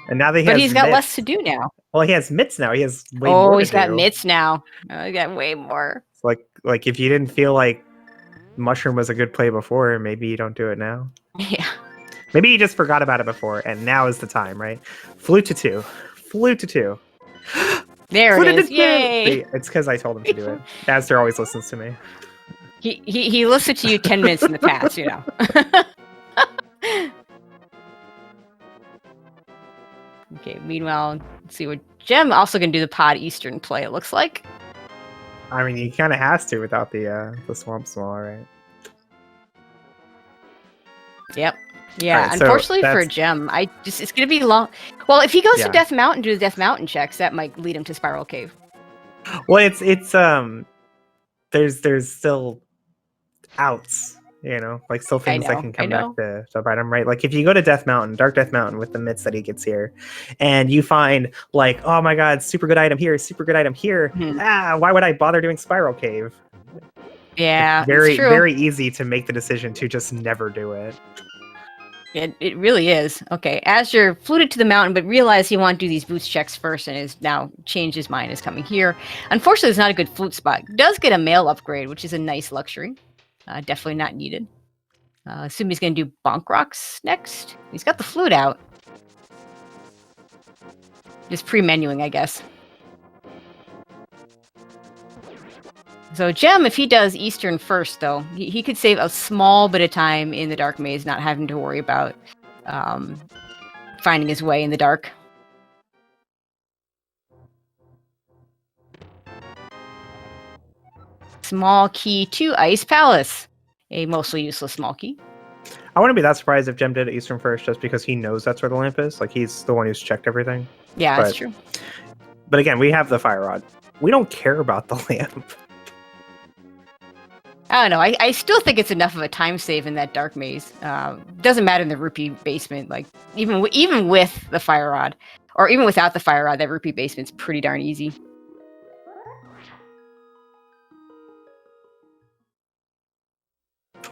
And now that he's got less to do now. Well, he has mitts now. He has way more. Oh, he's got mitts now. He got way more. It's like if you didn't feel like mushroom was a good play before, maybe you don't do it now. Yeah. Maybe you just forgot about it before, and now is the time, right? Flute to 2. Flute to 2. There it is. Yay! It's because I told him to do it. Azder always listens to me. He listened to you 10 minutes in the past, Okay, meanwhile, let's see what Gem also can do the pod Eastern play, it looks like. I mean, he kind of has to without the swamp small, right? Yep. Yeah, right, unfortunately for Gem, it's gonna be long. Well, if he goes to Death Mountain to do the Death Mountain checks, that might lead him to Spiral Cave. Well, it's there's still outs. Like still things that can come back to bite him, right? Like if you go to Dark Death Mountain with the mitts that he gets here, and you find like, oh my god, super good item here, super good item here. Mm-hmm. Why would I bother doing Spiral Cave? Yeah, it's very easy to make the decision to just never do it. It really is. Okay, Azder fluted to the mountain, but realized he wanted to do these boots checks first, and is now changed his mind, is coming here. Unfortunately, it's not a good flute spot. Does get a mail upgrade, which is a nice luxury. Definitely not needed. Assume he's going to do bonk rocks next. He's got the flute out. Just pre-menuing, I guess. So Gem, if he does Eastern first, though, he could save a small bit of time in the dark maze, not having to worry about finding his way in the dark. Small key to Ice Palace. A mostly useless small key. I wouldn't be that surprised if Gem did Eastern first just because he knows that's where the lamp is. Like, he's the one who's checked everything. Yeah, that's true. But again, we have the Fire Rod. We don't care about the lamp. I don't know. I still think it's enough of a time save in that dark maze. Doesn't matter in the rupee basement. Like, even with the Fire Rod, or even without the Fire Rod, that rupee basement's pretty darn easy.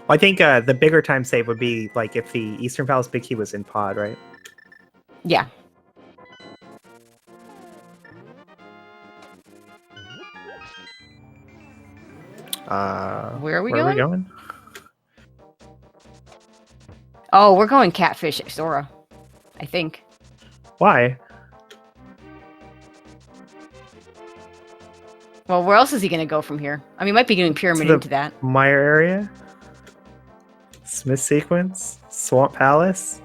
Well, I think the bigger time save would be like if the Eastern Palace Big Key was in pod, right? Yeah. Where are we going? Oh, we're going Catfish Sora, I think. Why? Well, where else is he going to go from here? I mean, he might be getting Pyramid into that. Meyer area? Smith Sequence? Swamp Palace?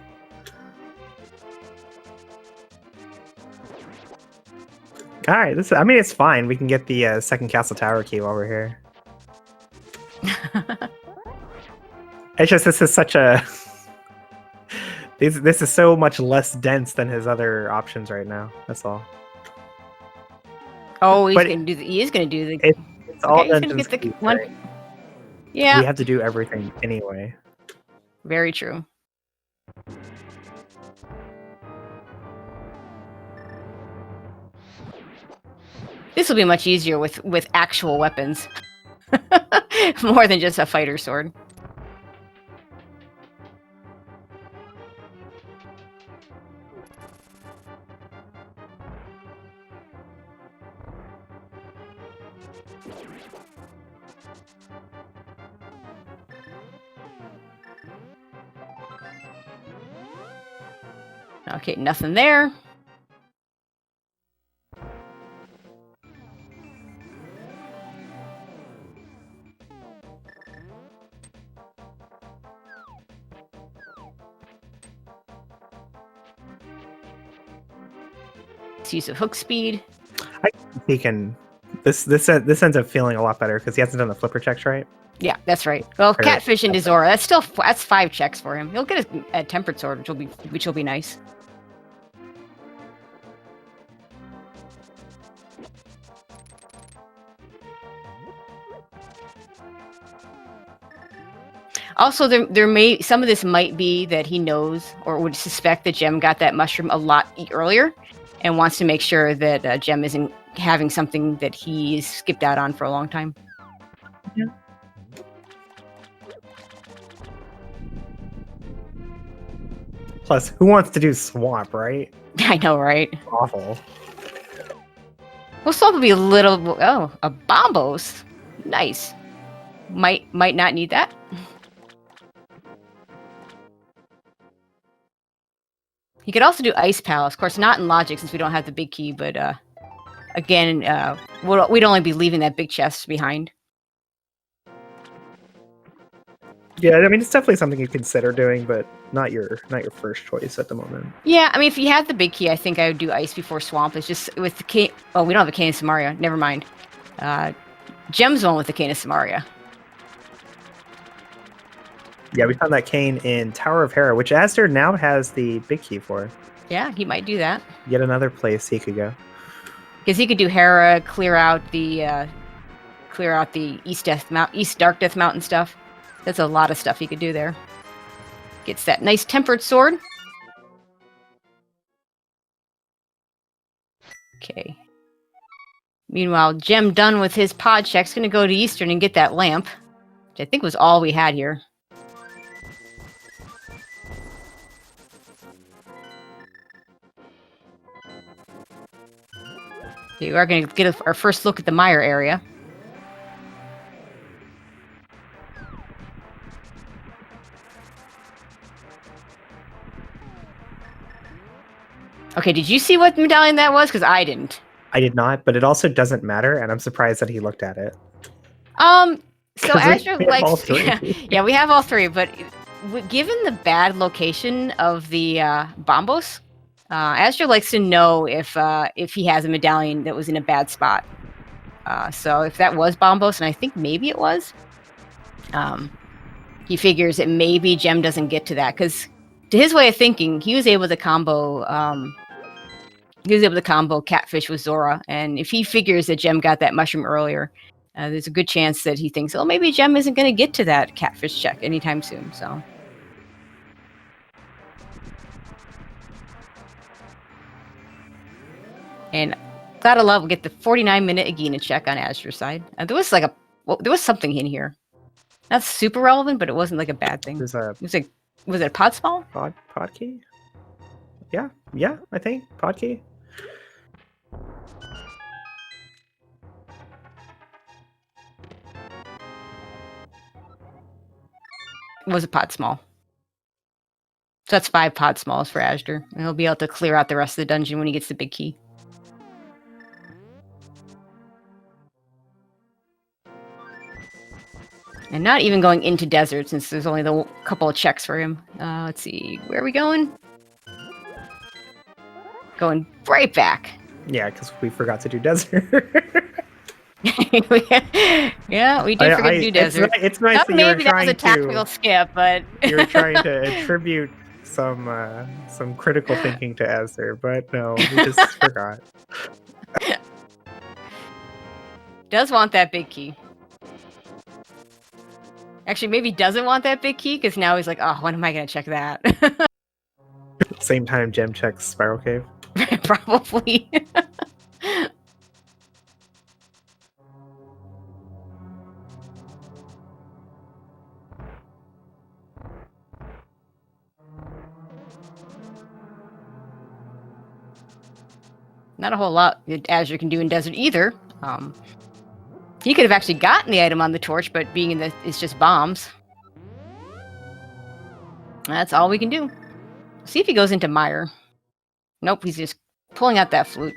Alright, I mean, it's fine. We can get the second Castle Tower key while we're here. It's just this is such a this is so much less dense than his other options right now. That's all. Oh, he is gonna do the. It's all dungeon speed, one. Right? Yeah. We have to do everything anyway. Very true. This will be much easier with actual weapons. More than just a fighter sword. Okay, nothing there. Use of hook speed. I think he can. This ends up feeling a lot better because he hasn't done the flipper checks right. Yeah, that's right. Well, catfish into Zora. That's 5 checks for him. He'll get a tempered sword, which will be nice. Also, some of this might be that he knows or would suspect that Gem got that mushroom a lot earlier, and wants to make sure that Gem isn't having something that he's skipped out on for a long time. Yeah. Plus, who wants to do swamp, right? I know, right? Awful. Well, swamp would be a little. Oh, a bombos. Nice. Might not need that. You could also do Ice Palace. Of course, not in Logic since we don't have the big key, but again, we'd only be leaving that big chest behind. Yeah, I mean, it's definitely something you consider doing, but not your first choice at the moment. Yeah, I mean, if you have the big key, I think I would do Ice before Swamp. It's just with the Cane... Oh, we don't have a Cane of Samaria. Never mind. Gem's one with the Cane of Samaria. Yeah, we found that cane in Tower of Hera, which azder now has the big key for. Yeah, he might do that. Yet another place he could go. Because he could do Hera, clear out the East Dark Death Mountain stuff. That's a lot of stuff he could do there. Gets that nice tempered sword. Okay. Meanwhile, Gem done with his pod check's gonna go to Eastern and get that lamp, which I think was all we had here. Okay, we are going to get our first look at the mire area. Okay, did you see what medallion that was? Because I didn't. I did not, but it also doesn't matter, and I'm surprised that he looked at it. So azder likes... Yeah, we have all three, but given the bad location of the bombos, azder likes to know if he has a medallion that was in a bad spot. So if that was bombos, and I think maybe it was, he figures that maybe Gem doesn't get to that, because to his way of thinking, he was able to combo Catfish with Zora, and if he figures that Gem got that mushroom earlier, there's a good chance that he thinks, oh, maybe Gem isn't going to get to that Catfish check anytime soon. So. And gotta love, we'll get the 49-minute Agena check on azder's side. There was there was something in here. Not super relevant, but it wasn't like a bad thing. Was it a pod small? Pod key? Yeah, I think pod key. It was a pod small. So that's 5 pod smalls for azder. And he'll be able to clear out the rest of the dungeon when he gets the big key. And not even going into desert, since there's only the couple of checks for him. Let's see, where are we going? Going right back. Yeah, because we forgot to do desert. Yeah, we did forget to do desert. It's nice that you were trying to... Maybe that was a tactical skip, but... You were trying to attribute some critical thinking to azder, but no, we just forgot. Does want that big key. Actually, maybe doesn't want that big key, because now he's like, oh, when am I going to check that? Same time Gem checks Spiral Cave. Probably. Not a whole lot Azure can do in desert either. He could have actually gotten the item on the torch, but being in the, it's just bombs. That's all we can do. See if he goes into mire. Nope, he's just pulling out that flute.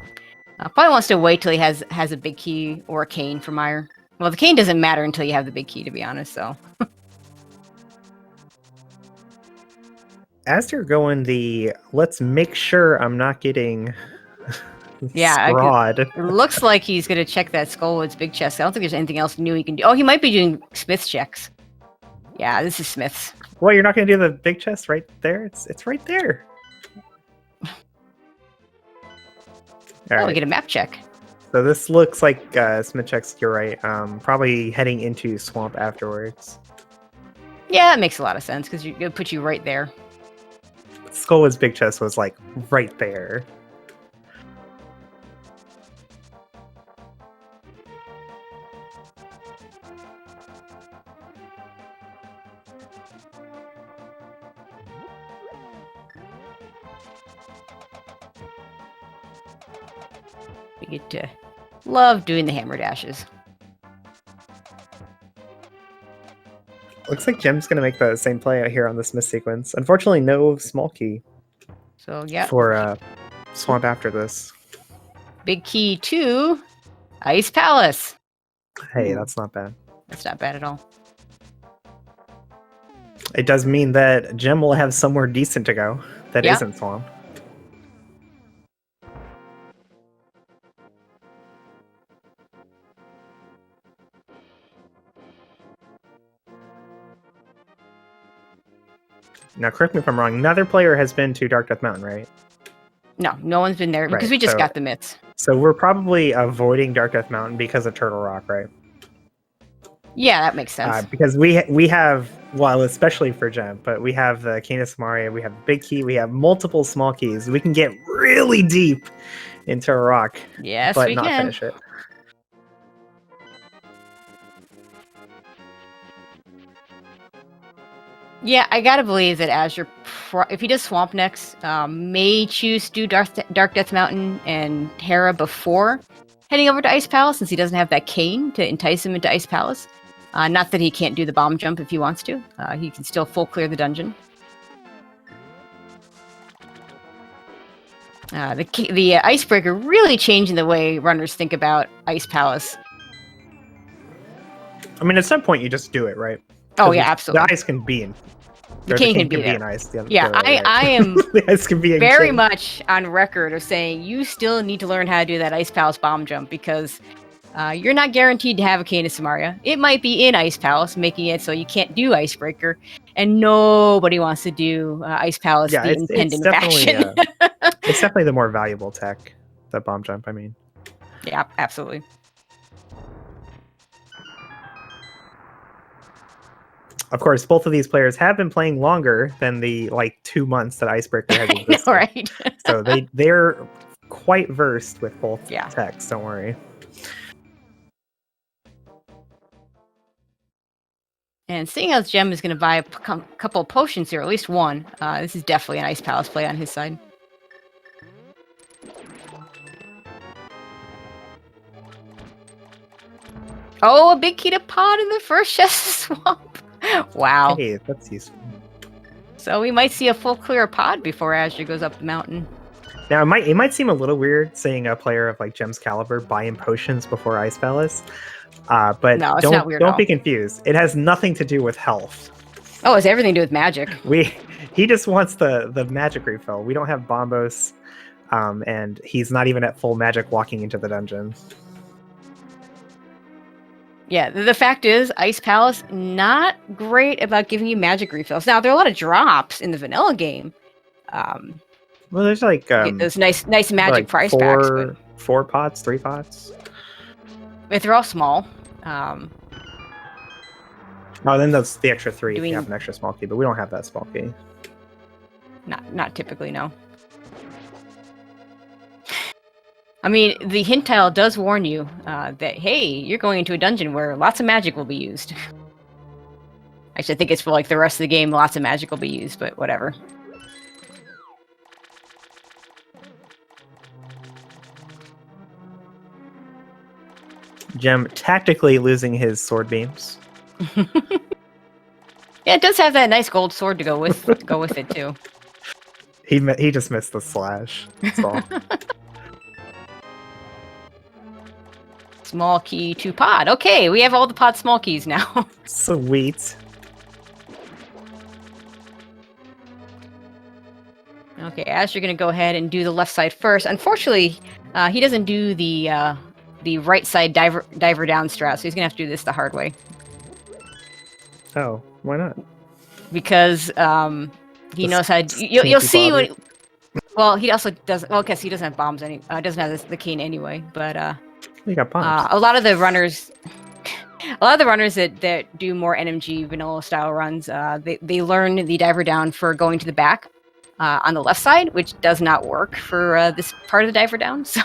Probably wants to wait till he has a big key or a cane for mire. Well, the cane doesn't matter until you have the big key, to be honest, so. Azder going the, let's make sure I'm not getting... Yeah, it looks like he's going to check that Skullwood's big chest. I don't think there's anything else new he can do. Oh, he might be doing Smith's checks. Yeah, this is Smith's. Well, you're not going to do the big chest right there? It's right there. Oh, we get a map check. So this looks like Smith checks, you're right. Probably heading into Swamp afterwards. Yeah, that makes a lot of sense, because it puts you right there. Skullwood's big chest was like right there. We get to love doing the hammer dashes. Looks like Gem's going to make the same play out here on the Smith sequence. Unfortunately, no small key. So, yeah. For Swamp after this. Big key to Ice Palace. Hey, that's not bad. That's not bad at all. It does mean that Gem will have somewhere decent to go that isn't Swamp. Now, correct me if I'm wrong, another player has been to Dark Death Mountain, right? No, no one's been there, because we just got the myths. So we're probably avoiding Dark Death Mountain because of Turtle Rock, right? Yeah, that makes sense. Because we have, well, especially for Gem, but we have the Canis Maria, we have Big Key, we have multiple small keys. We can get really deep into Turtle Rock, yes, but we not can finish it. Yeah, I gotta believe that Azure, if he does Swamp next, may choose to do Dark Death Mountain and Hera before heading over to Ice Palace, since he doesn't have that cane to entice him into Ice Palace. Not that he can't do the bomb jump if he wants to. He can still full clear the dungeon. The Icebreaker really changing the way runners think about Ice Palace. I mean, at some point you just do it, right? Oh yeah, absolutely. The ice can be in. The cane can be there. In ice. Yeah, I am the ice can be in very cane. much on record of saying you still need to learn how to do that Ice Palace bomb jump, because you're not guaranteed to have a Canis Maria. It might be in Ice Palace, making it so you can't do Icebreaker, and nobody wants to do Ice Palace the intended fashion. It's definitely the more valuable tech, the bomb jump, I mean. Yeah, absolutely. Of course, both of these players have been playing longer than the 2 months that Icebreaker has existed. Right. So they're quite versed with both techs, don't worry. And seeing as Gem is going to buy a couple of potions here, at least one, this is definitely an Ice Palace play on his side. Oh, a big key to pod in the first chest of Swamp. Wow. Hey, that's useful. So we might see a full clear pod before Azure goes up the mountain. Now, it might seem a little weird seeing a player of Gem's caliber buying potions before Ice Palace, but no, it's not weird don't be confused. It has nothing to do with health. Oh, it's everything to do with magic. He just wants the magic refill. We don't have Bombos, and he's not even at full magic walking into the dungeon. Yeah, the fact is, Ice Palace, not great about giving you magic refills. Now, there are a lot of drops in the vanilla game. Well, there's like those nice magic like prize packs. But 4 pots, 3 pots. If they're all small. Oh, then that's the extra 3 if you have an extra small key, but we don't have that small key. Not typically, no. I mean, the hint tile does warn you that, hey, you're going into a dungeon where lots of magic will be used. Actually, I think it's for like the rest of the game, lots of magic will be used, but whatever. Gem tactically losing his sword beams. Yeah, it does have that nice gold sword to go with it too. He just missed the slash. That's all. Small key to pod. Okay, we have all the pod small keys now. Sweet. Okay, As, you're gonna go ahead and do the left side first. Unfortunately, he doesn't do the right side diver down strat, so he's gonna have to do this the hard way. Oh, why not? Because he knows how to. You'll see when. Well, he also doesn't. Well, because he doesn't have bombs. Doesn't have the cane anyway. But you got bombs. A lot of the runners that do more NMG vanilla style runs, they learn the diver down for going to the back on the left side, which does not work for this part of the diver down. So.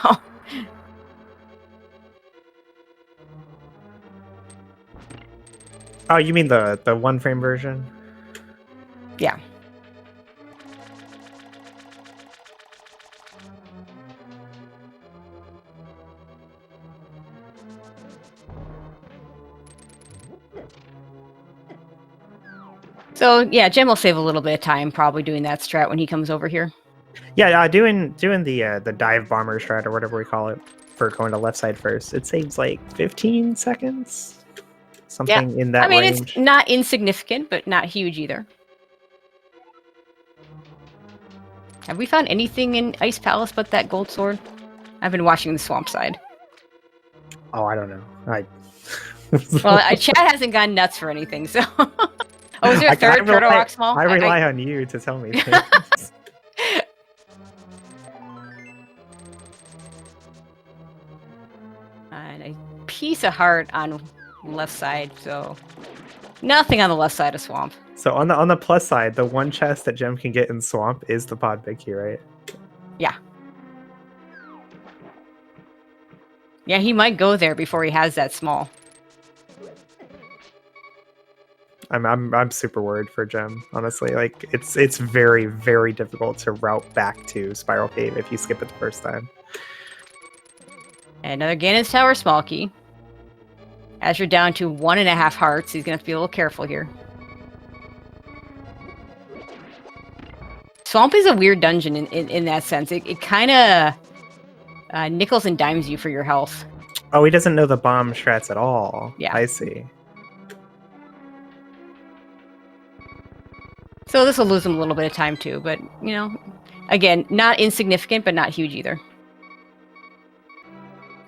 Oh, you mean the 1-frame version? Yeah. So yeah, Gem will save a little bit of time probably doing that strat when he comes over here. Yeah, doing the dive bomber strat or whatever we call it for going to left side first. It saves like 15 seconds, something in that range. I mean, it's not insignificant, but not huge either. Have we found anything in Ice Palace but that gold sword? I've been watching the swamp side. Oh, I don't know. Well, chat hasn't gone nuts for anything, so. Oh, is there a third Turtle Rock small? I rely on you to tell me things. And a piece of heart on left side, so nothing on the left side of swamp. So on the plus side, the one chest that Gem can get in swamp is the pod big key, right? Yeah. Yeah, he might go there before he has that small. I'm super worried for Gem, honestly. Like it's very, very difficult to route back to Spiral Cave if you skip it the first time. And another Ganon's Tower small key. As you're down to 1.5 hearts, he's gonna have to be a little careful here. Swamp is a weird dungeon in that sense. It kind of nickels and dimes you for your health. Oh, he doesn't know the bomb strats at all. Yeah. I see. So this will lose him a little bit of time too, but, you know, again, not insignificant, but not huge either.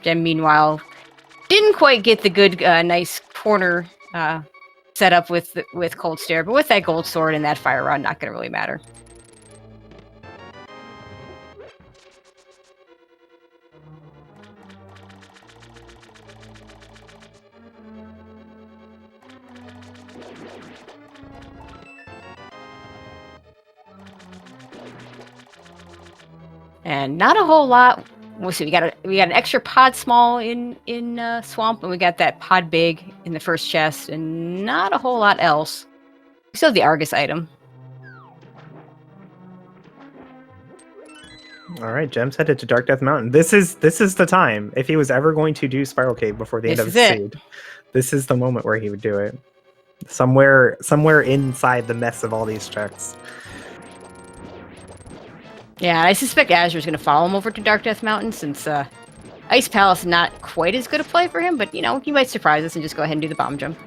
Gem, meanwhile, didn't quite get the good, nice corner set up with Cold Stare, but with that gold sword and that fire rod, not going to really matter. And not a whole lot. We'll see. We got an extra pod small in swamp, and we got that pod big in the first chest, and not a whole lot else. We still have the Argus item. All right, Gem's headed to Dark Death Mountain. This is the time. If he was ever going to do Spiral Cave before the end of the seed, this is the moment where he would do it. Somewhere inside the mess of all these checks. Yeah, I suspect Azure's going to follow him over to Dark Death Mountain since Ice Palace is not quite as good a play for him, but, you know, he might surprise us and just go ahead and do the bomb jump.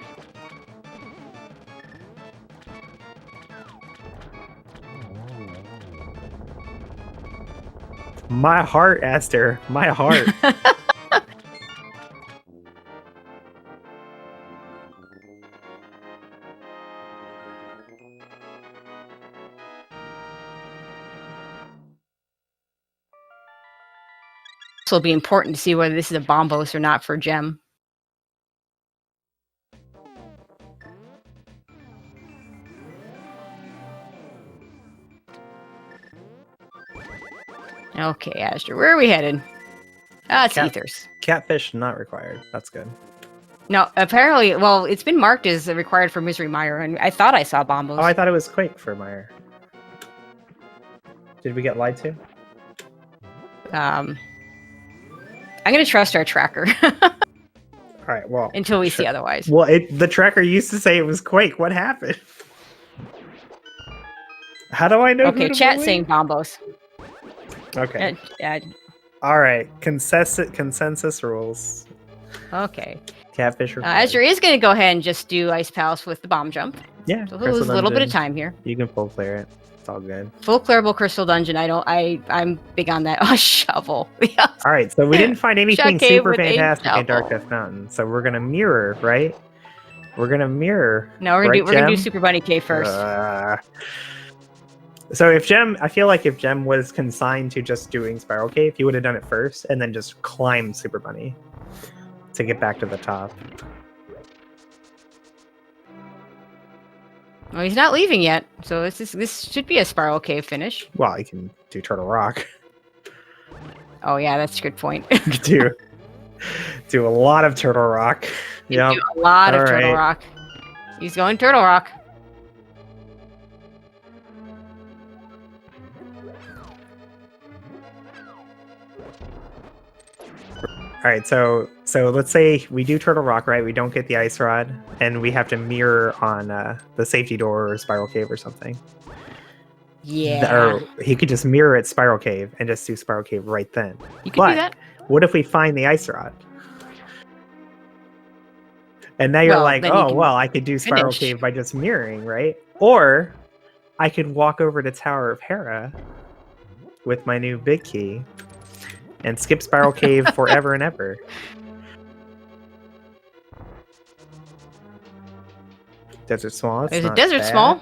My heart, Aster. My heart. will be important to see whether this is a bombos or not for Gem. Okay, Azder, where are we headed? Ah, it's Ethers. Catfish not required. That's good. No, apparently, well, it's been marked as required for Misery Mire, and I thought I saw bombos. Oh, I thought it was Quake for Mire. Did we get lied to? I'm gonna trust our tracker. All right, well, until we see otherwise. Well, the tracker used to say it was Quake. What happened? How do I know? Okay, chat saying bombos. Okay. All right. Consensus rules. Okay. Catfish. Azder is going to go ahead and just do Ice Palace with the bomb jump. Yeah. So we'll lose a little bit of time here. You can full clear it. It's all good. Full clearable Crystal Dungeon. I'm big on that. Oh, shovel. All right. So we didn't find anything super fantastic in Dark Death Mountain. So we're gonna mirror, right? We're gonna mirror. No, we're gonna do Super Bunny Cave first. So if Gem, I feel like if Gem was consigned to just doing Spiral Cave, he would have done it first and then just climbed Super Bunny to get back to the top. Well, he's not leaving yet, so this should be a Spiral Cave finish. Well, he can do Turtle Rock. Oh yeah, that's a good point. do a lot of Turtle Rock. Yeah, a lot of Turtle Rock. He's going Turtle Rock. All right, so let's say we do Turtle Rock, right? We don't get the Ice Rod, and we have to mirror on the safety door or Spiral Cave or something. Yeah. Or he could just mirror at Spiral Cave and just do Spiral Cave right then. You could do that. What if we find the Ice Rod? And now you're like, oh, well, I could do Spiral Cave by just mirroring, right? Or I could walk over to Tower of Hera with my new big key and skip Spiral Cave forever and ever. Desert Small. There's a Desert Small.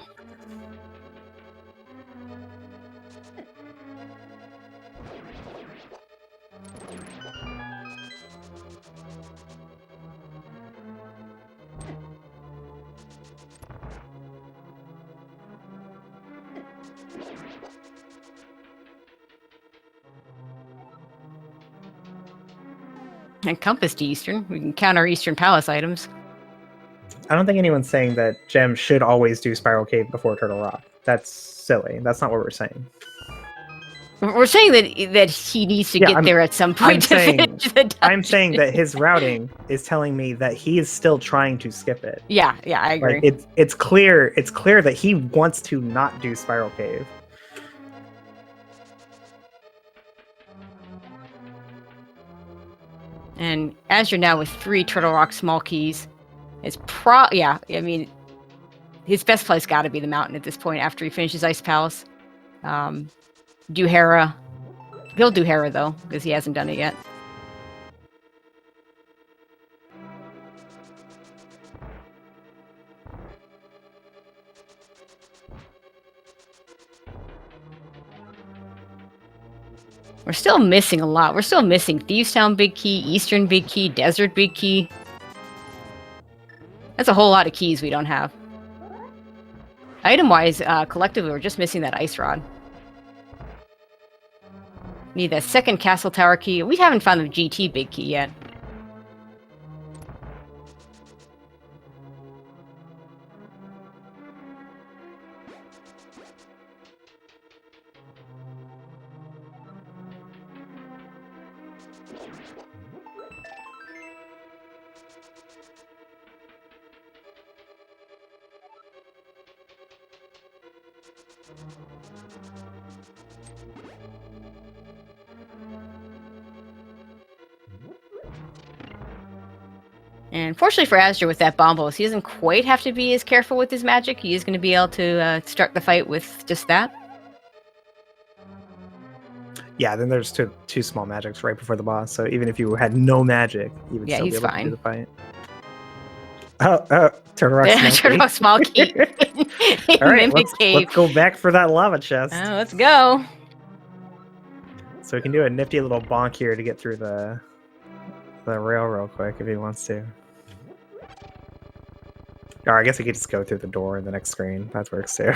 And compass to Eastern. We can count our Eastern Palace items. I don't think anyone's saying that Gem should always do Spiral Cave before Turtle Rock. That's silly. That's not what we're saying. We're saying that he needs to get there at some point to finish the dungeon. I'm saying that his routing is telling me that he is still trying to skip it. Yeah, I agree. Like, it's clear that he wants to not do Spiral Cave. And Azder now with 3 Turtle Rock small keys. It's I mean, his best place got to be the mountain at this point after he finishes Ice Palace. Do Hera. He'll do Hera, though, because he hasn't done it yet. We're still missing a lot. We're still missing Thieves Town Big Key, Eastern Big Key, Desert Big Key. That's a whole lot of keys we don't have. Item-wise, collectively, we're just missing that Ice Rod. Need that second Castle Tower key. We haven't found the GT Big Key yet. And fortunately for Azder with that Bombos, he doesn't quite have to be as careful with his magic. He is going to be able to start the fight with just that. Yeah, then there's two small magics right before the boss. So even if you had no magic, you would still be able to do the fight. Oh, Turtle Rock small key. All right, let's go back for that lava chest. Let's go. So we can do a nifty little bonk here to get through the rail real quick if he wants to. Or I guess he could just go through the door in the next screen. That works too.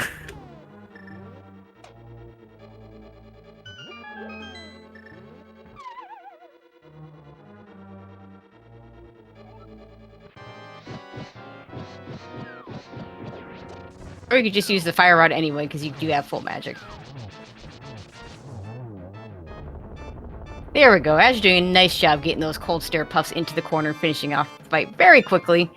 Or you could just use the fire rod anyway, because you do have full magic. There we go. Azder's doing a nice job getting those cold stare puffs into the corner, finishing off the fight very quickly.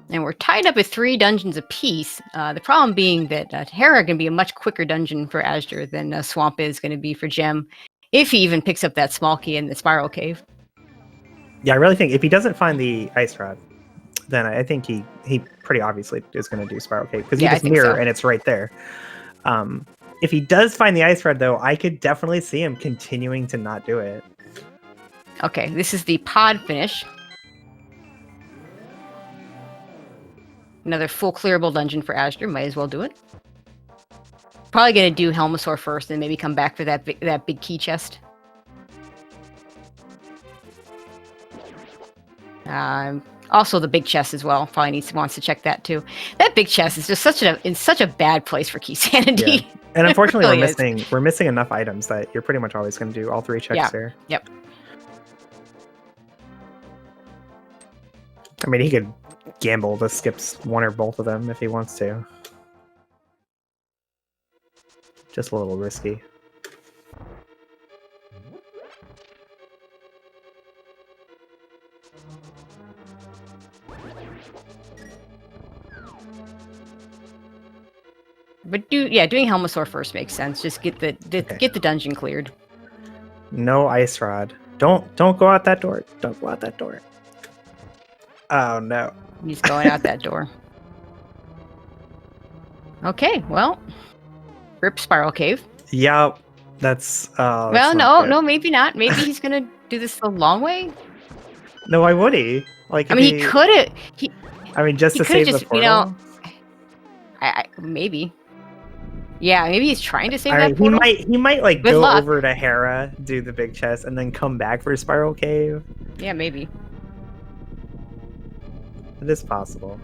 And we're tied up with 3 dungeons apiece. The problem being that Hera can be a much quicker dungeon for Azder than Swamp is going to be for Gem, if he even picks up that small key in the Spiral Cave. Yeah, I really think if he doesn't find the Ice Rod, then I think he pretty obviously is going to do Spiral Cave, because you just mirror and it's right there. If he does find the Ice Rod, though, I could definitely see him continuing to not do it. Okay, this is the pod finish. Another full clearable dungeon for Azder. Might as well do it. Probably going to do Helmasaur first, and maybe come back for that big key chest. Also the big chest as well. Probably wants to check that too. That big chest is just in such a bad place for key sanity. Yeah. And unfortunately, really we're missing enough items that you're pretty much always going to do all 3 checks there. Yep. I mean, he could gamble to skip one or both of them if he wants to. Just a little risky. But doing Helmasaur first makes sense. Just get the dungeon cleared. No Ice Rod. Don't go out that door. Don't go out that door. Oh no. He's going out that door. Okay, well, rip Spiral Cave. Yeah, that's. Well, no, maybe not. Maybe he's gonna do this the long way. No, why would he? Like, I mean, he could have. I mean, just to save the portal. Maybe. Yeah, maybe he's trying to save that portal. He might like go over to Hera, do the big chest, and then come back for Spiral Cave. Yeah, maybe. It is possible.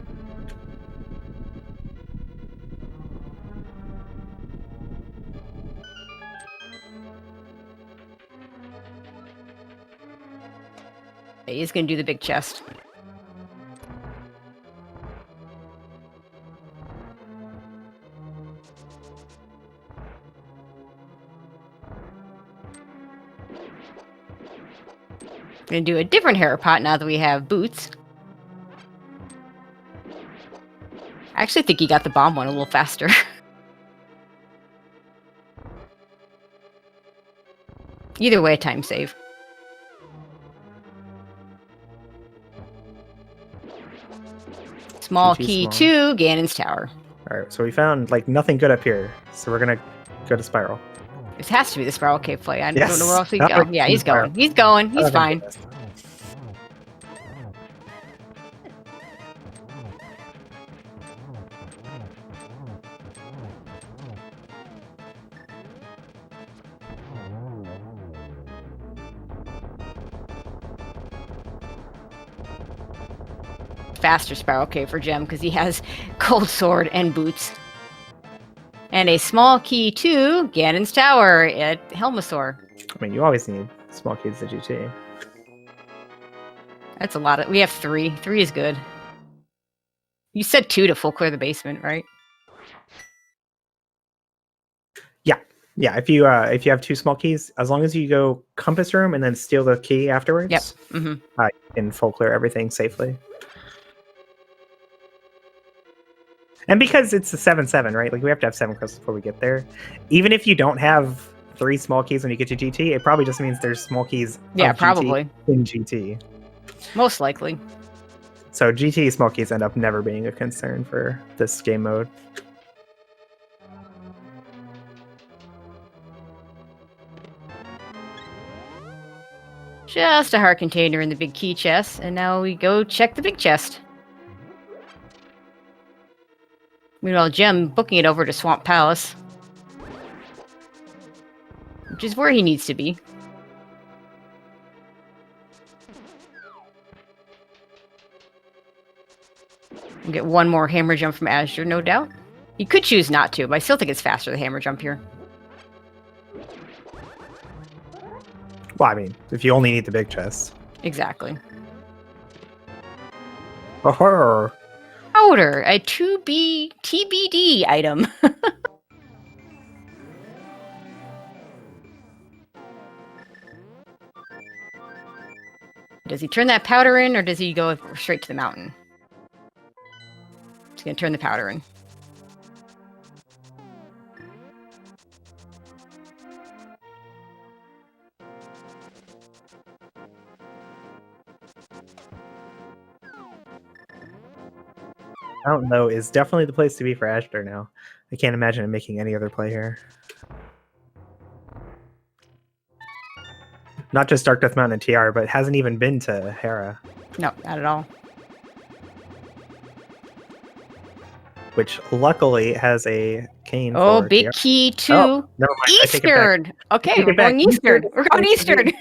He's gonna do the big chest. Gonna do a different Hera pot now that we have boots. I actually think he got the bomb one a little faster. Either way, a time save. Small key to Ganon's tower. Alright, so we found like nothing good up here. So we're gonna go to Spiral. This has to be the Spiral Cave play. I don't know where else we go. Yeah, he's going. He's going. He's fine. Faster Spiral Cave for Gem because he has Cold Sword and boots. And a small key to Ganon's tower at Helmasaur. I mean, you always need small keys to GT. That's a lot. We have 3. 3 is good. You said 2 to full clear the basement, right? Yeah. If you have 2 small keys, as long as you go compass room and then steal the key afterwards, yep. You can full clear everything safely. And because it's a 7-7, right? Like, we have to have 7 crystals before we get there. Even if you don't have 3 small keys when you get to GT, it probably just means there's small keys. Yeah, probably. In GT. Most likely. So GT small keys end up never being a concern for this game mode. Just a heart container in the big key chest, and now we go check the big chest. Meanwhile, Jem booking it over to Swamp Palace, which is where he needs to be. We'll get one more hammer jump from azder, no doubt. You could choose not to, but I still think it's faster, the hammer jump here. Well, I mean, if you only need the big chest. Exactly. Oh, Powder, a 2B TBD item. Does he turn that powder in, or does he go straight to the mountain? He's going to turn the powder in. Mountain, though, is definitely the place to be for azder now. I can't imagine him making any other play here. Not just Dark Death Mountain and TR, but hasn't even been to Hera. No, not at all. Which luckily has a cane. Oh, for big TR. key to never mind. Eastern. Okay, we're going Eastern. We're going Eastern.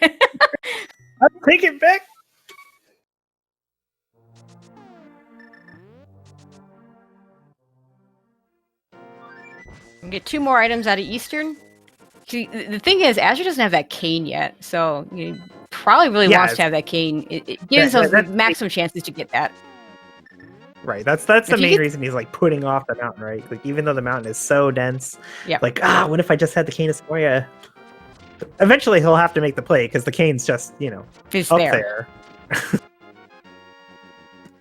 I'll take it back. Get 2 more items out of Eastern. See, the thing is, azder doesn't have that cane yet, so he probably really wants to have that cane. It gives us maximum chances to get that. Right, that's the main reason he's like putting off the mountain, right? Like even though the mountain is so dense, like what if I just had the cane of Sequoia? Eventually he'll have to make the play because the cane's just it's up there.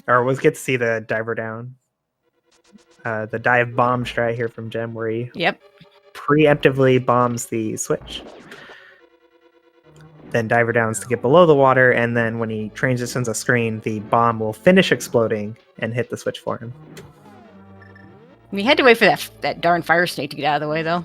Or we'll get to see the diver down. The dive bomb strat here from Jem, where he preemptively bombs the switch. Then diver downs to get below the water, and then when he transitions a screen, the bomb will finish exploding and hit the switch for him. We had to wait for that darn fire snake to get out of the way, though.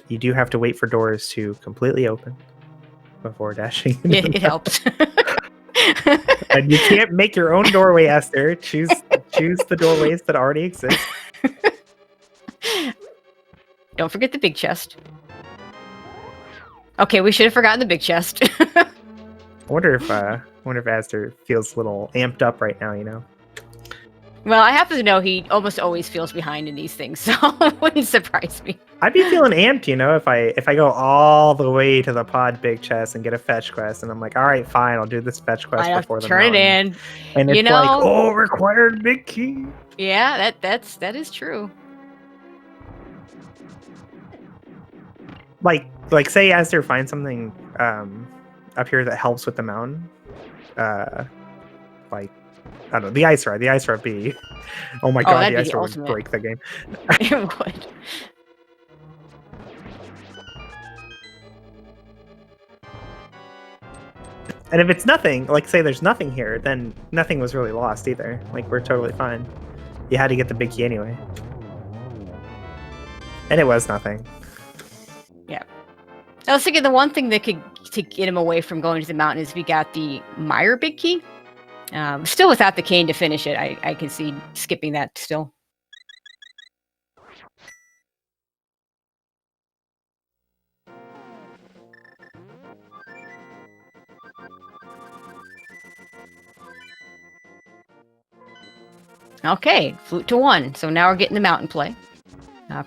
You do have to wait for doors to completely open before dashing. It helps. And you can't make your own doorway, azder. Choose the doorways that already exist. Don't forget the big chest. Okay, we should have forgotten the big chest. I wonder if azder feels a little amped up right now. Well, I happen to know he almost always feels behind in these things, so it wouldn't surprise me. I'd be feeling amped, if I go all the way to the pod big chest and get a fetch quest, and I'm like, all right, fine, I'll do this fetch quest before the turn it in. And it's like, required big key. Yeah, that is true. Like say azder finds something up here that helps with the mountain, like. I don't know, the ice rod B. Oh my god, the ice rod would break the game. It would. And if it's nothing, like say there's nothing here, then nothing was really lost either. Like we're totally fine. You had to get the big key anyway. And it was nothing. Yeah. I was thinking the one thing that could get him away from going to the mountain is if he got the Meyer big key. Still without the cane to finish it, I can see skipping that still. Okay, flute to 1. So now we're getting the mountain play.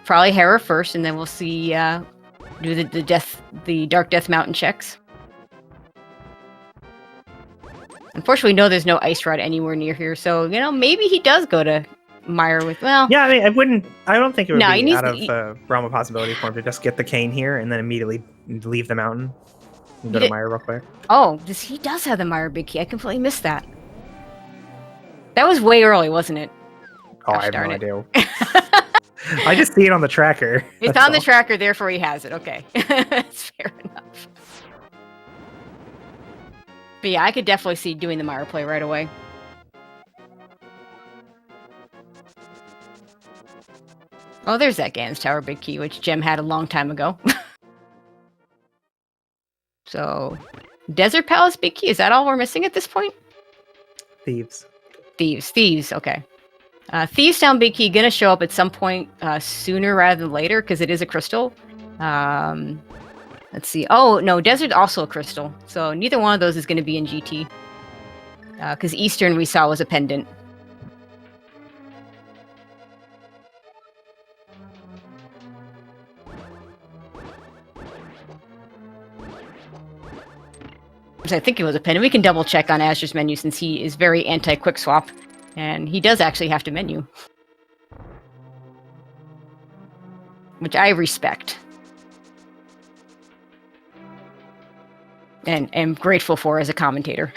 Probably Hera first, and then we'll see do the Dark Death Mountain checks. Unfortunately, no, there's no ice rod anywhere near here, so maybe he does go to Meyer with. Well, yeah, I mean, I don't think it would be out of the realm of possibility for him to just get the cane here and then immediately leave the mountain and go to Meyer real quick. Oh, he does have the Meyer big key. I completely missed that. That was way early, wasn't it? Gosh, I have no idea. I just see it on the tracker. It's on the tracker, therefore he has it. Okay, that's fair enough. But yeah, I could definitely see doing the Meyer play right away. Oh, there's that Gans Tower big key, which Gem had a long time ago. So, Desert Palace big key, is that all we're missing at this point? Thieves. Thieves, okay. Thieves Town big key gonna show up at some point sooner rather than later, because it is a crystal. Let's see. Oh, no, Desert also a crystal. So neither one of those is going to be in GT. Because Eastern we saw was a pendant. I think it was a pendant. We can double check on Azder's menu since he is very anti-quick swap. And he does actually have to menu. Which I respect. And am grateful for as a commentator.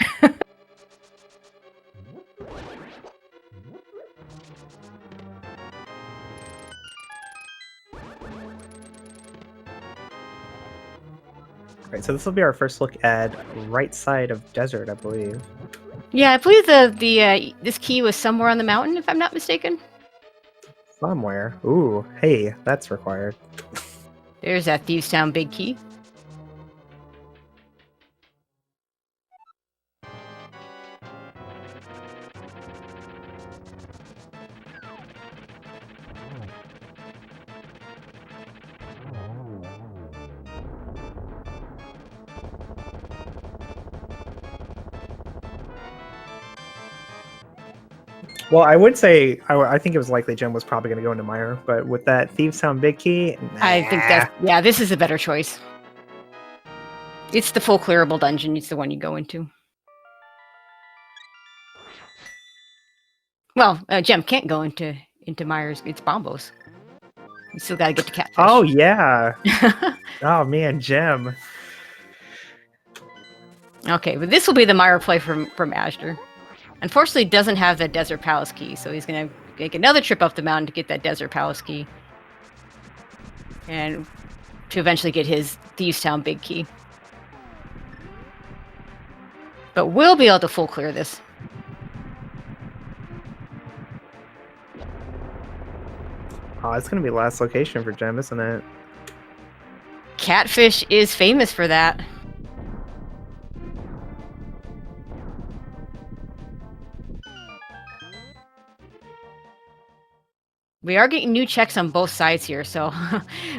Right, so this will be our first look at right side of desert, I believe. Yeah, I believe this key was somewhere on the mountain, if I'm not mistaken. Somewhere. Ooh, hey, that's required. There's that Thieves Town big key. Well, I would say I think it was likely Gem was probably going to go into Mire, but with that Thieves Town big key, I think this is a better choice. It's the full clearable dungeon. It's the one you go into. Well, Gem can't go into Mire's. It's Bombos. You still got to get to Catfish. Oh yeah. Oh man, Gem. Okay, but this will be the Mire play from Azder. Unfortunately, it doesn't have that Desert Palace key, so he's going to make another trip up the mountain to get that Desert Palace key. And to eventually get his Thieves Town big key. But we'll be able to full clear this. Oh, it's going to be last location for Gem, isn't it? Catfish is famous for that. We are getting new checks on both sides here, so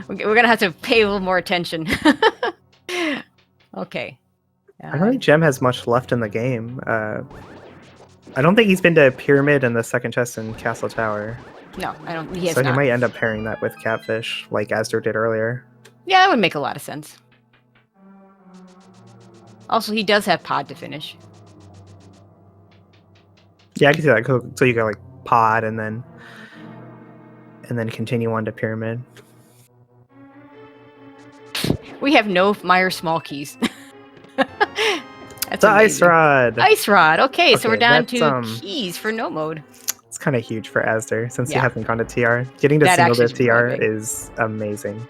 we're going to have to pay a little more attention. Okay. I don't think Gem has much left in the game. I don't think he's been to Pyramid and the second chest in Castle Tower. No, I don't. He has so not. He might end up pairing that with Catfish, like Azder did earlier. Yeah, that would make a lot of sense. Also, he does have Pod to finish. Yeah, I can see that. So you go like Pod and then continue on to Pyramid. We have no Mire small keys. That's the Ice Rod. Ice Rod. Okay, so we're down to keys for no mode. It's kind of huge for Azder since he hasn't gone to TR. Getting to single to TR is amazing.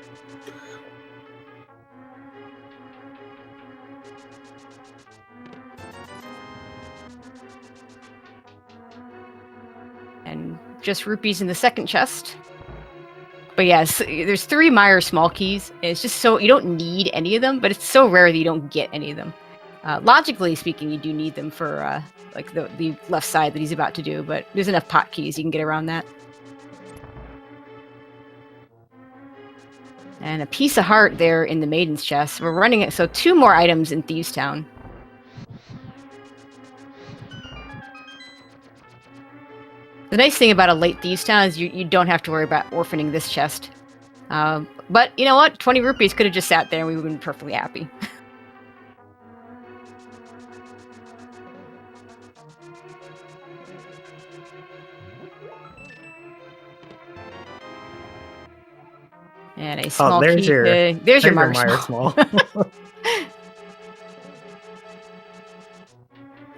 And just rupees in the second chest. But yes, there's 3 Mire small keys. And it's just so you don't need any of them, but it's so rare that you don't get any of them. Logically speaking, you do need them for like the left side that he's about to do, but there's enough pot keys you can get around that. And a piece of heart there in the Maiden's chest. We're running it, so 2 more items in Thieves Town. The nice thing about a late Thieves Town is you don't have to worry about orphaning this chest. But you know what? 20 rupees could have just sat there and we would have been perfectly happy. And a small there's key. There's your Mire small.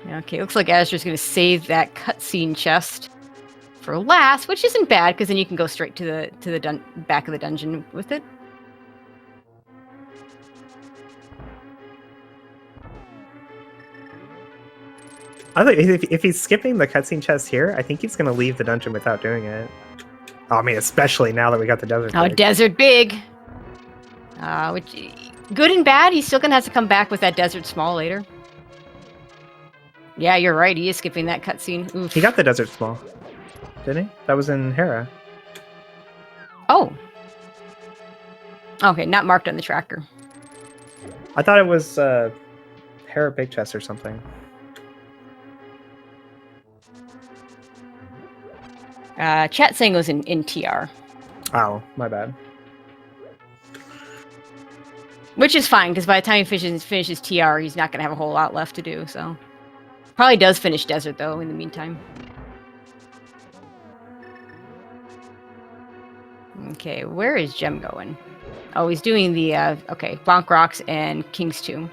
Okay, looks like Azder's going to save that cutscene chest for last, which isn't bad because then you can go straight to the back of the dungeon with it. I think if he's skipping the cutscene chest here, I think he's going to leave the dungeon without doing it. I mean, especially now that we got the desert. Oh, desert big. Which, good and bad, he's still gonna have to come back with that desert small later. Yeah, you're right. He is skipping that cutscene. Oof. He got the desert small, didn't he? That was in Hera. Oh. Okay, not marked on the tracker. I thought it was Hera Big Chest or something. Chat saying it was in TR. Oh, my bad. Which is fine, because by the time he finishes TR, he's not going to have a whole lot left to do, so... Probably does finish Desert, though, in the meantime. Okay, where is Gem going? Oh, he's doing the, okay, Bonk Rocks and King's Tomb.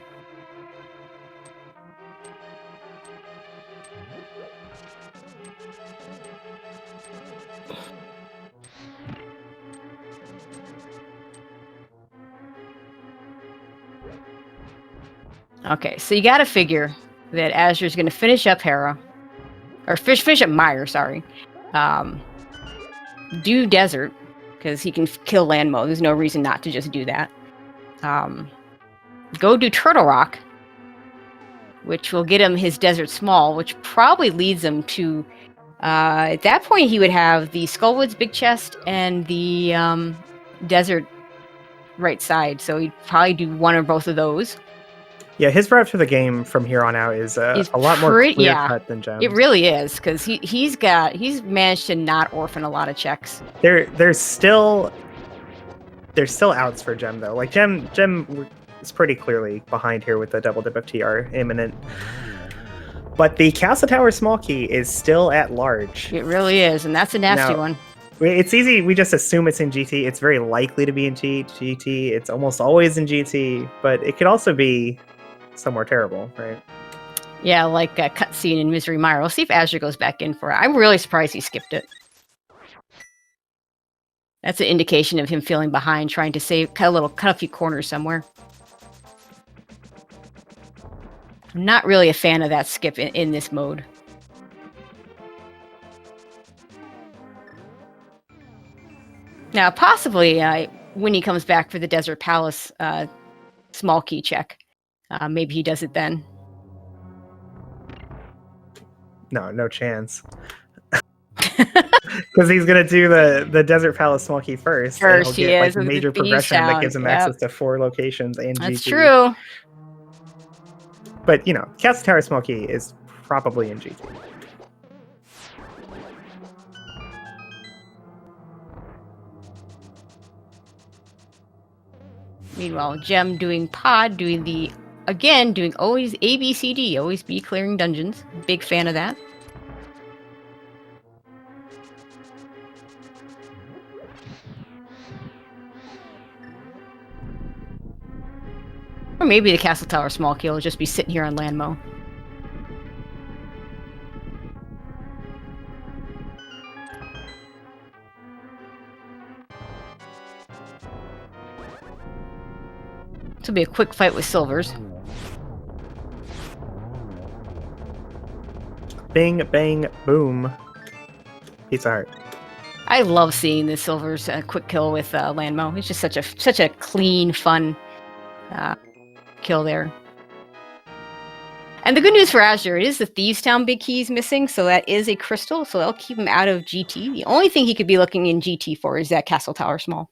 Okay, so you gotta figure that Azder's gonna finish up Hera. Or finish up Meyer, sorry. Do Desert, because he can kill Landmo. There's no reason not to just do that. Go do Turtle Rock, which will get him his Desert Small, which probably leads him to... at that point, he would have the Skullwoods Big Chest and the Desert right side. So he'd probably do one or both of those. Yeah, his route for the game from here on out is a lot more clear-cut than Gem. It really is, because he's managed to not orphan a lot of checks. There's still outs for Gem though. Like Gem is pretty clearly behind here with the double dip of TR imminent. But the Castle Tower small key is still at large. It really is, and that's a nasty one. It's easy. We just assume it's in GT. It's very likely to be in GT. It's almost always in GT, but it could also be somewhere terrible, right? Yeah, like a cutscene in Misery Mire. We'll see if Azder goes back in for it. I'm really surprised he skipped it. That's an indication of him feeling behind, trying to cut a few corners somewhere. I'm not really a fan of that skip in this mode. Now, possibly when he comes back for the Desert Palace small key check, maybe he does it then. No chance. Because he's gonna do the Desert Palace small key first. First, he is like major progression that gives him access to 4 locations and That's GT. true. But Castle Tower small key is probably in GT. Meanwhile, Gem doing Pod, doing always ABCD, always be clearing dungeons. Big fan of that. Or maybe the Castle Tower small key will just be sitting here on Landmo. This will be a quick fight with Silvers. Bing, bang, boom. Pizza Heart. I love seeing the Silvers quick kill with Landmo. It's just such a clean, fun kill there. And the good news for Azder is the Thieves Town big key is missing, so that is a crystal, so that'll keep him out of GT. The only thing he could be looking in GT for is that Castle Tower small.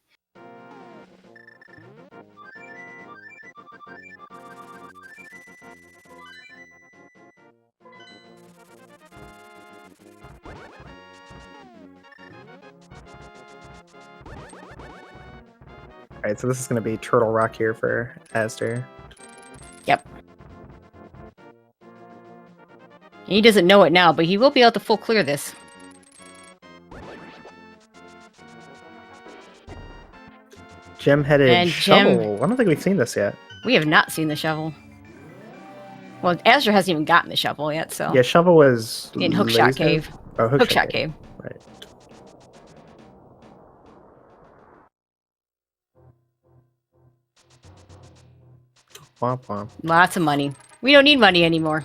Alright, so this is going to be Turtle Rock here for Azder. Yep. He doesn't know it now, but he will be able to full clear this. Gem-headed shovel. I don't think we've seen this yet. We have not seen the shovel. Well, Azder hasn't even gotten the shovel yet, so... Yeah, shovel was... in Hookshot Cave. Oh, Hookshot Cave. Right. Womp womp. Lots of money. We don't need money anymore.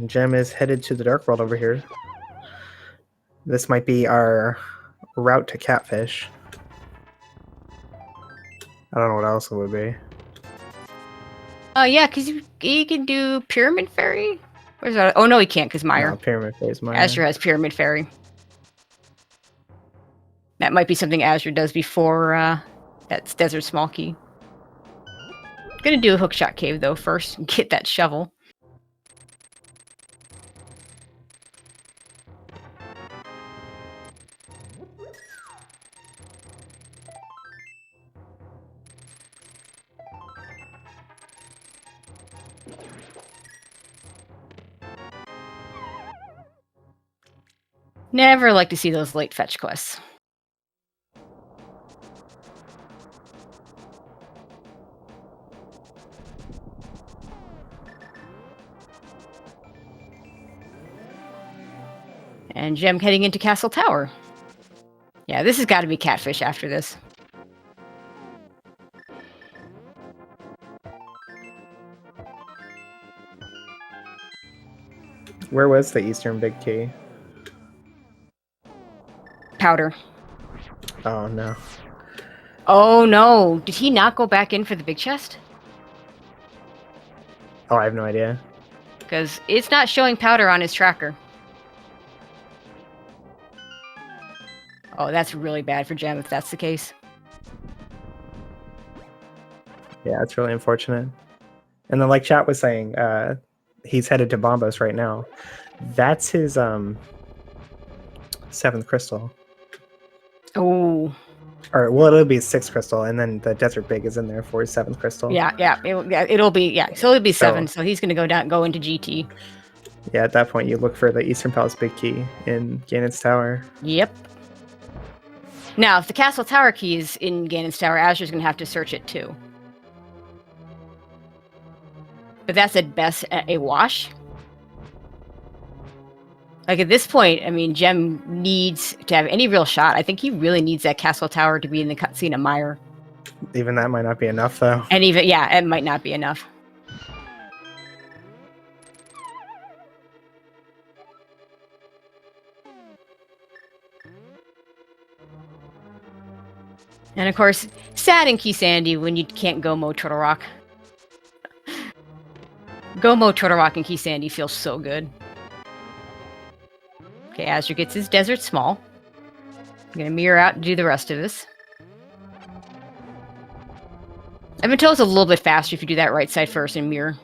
Gem is headed to the Dark World over here. This might be our route to Catfish. I don't know what else it would be. Yeah, because he can do Pyramid Fairy. Where's that? Oh no, he can't because Meyer. No, Pyramid Fairy is Meyer. Azure has Pyramid Fairy. That might be something Azure does before that's Desert Small Key. Gonna do a Hookshot Cave though first and get that shovel. Never like to see those late fetch quests. And Gem heading into Castle Tower. Yeah, this has got to be Catfish after this. Where was the Eastern Big Key? Powder. Oh, no. Oh, no. Did he not go back in for the big chest? Oh, I have no idea. Because it's not showing Powder on his tracker. Oh, that's really bad for Gem if that's the case. Yeah, it's really unfortunate. And then, like chat was saying, he's headed to Bombos right now. That's his 7th crystal. Oh. Or, well, it'll be 6th crystal, and then the Desert Big is in there for his 7th crystal. Yeah. It'll be So it'll be 7. So he's going to go into GT. Yeah, at that point, you look for the Eastern Palace Big Key in Ganon's Tower. Yep. Now, if the Castle Tower key is in Ganon's Tower, Azure's going to have to search it too. But that's at best a wash. Like at this point, I mean, Gem needs to have any real shot. I think he really needs that Castle Tower to be in the cutscene of Meyer. Even that might not be enough, though. And even, yeah, it might not be enough. And of course, sad in Key Sandy when you can't go Mo Turtle Rock. Go Mo Turtle Rock and Key Sandy feels so good. Okay, Azure gets his Desert Small. I'm going to mirror out and do the rest of this. I've been told it's a little bit faster if you do that right side first and mirror.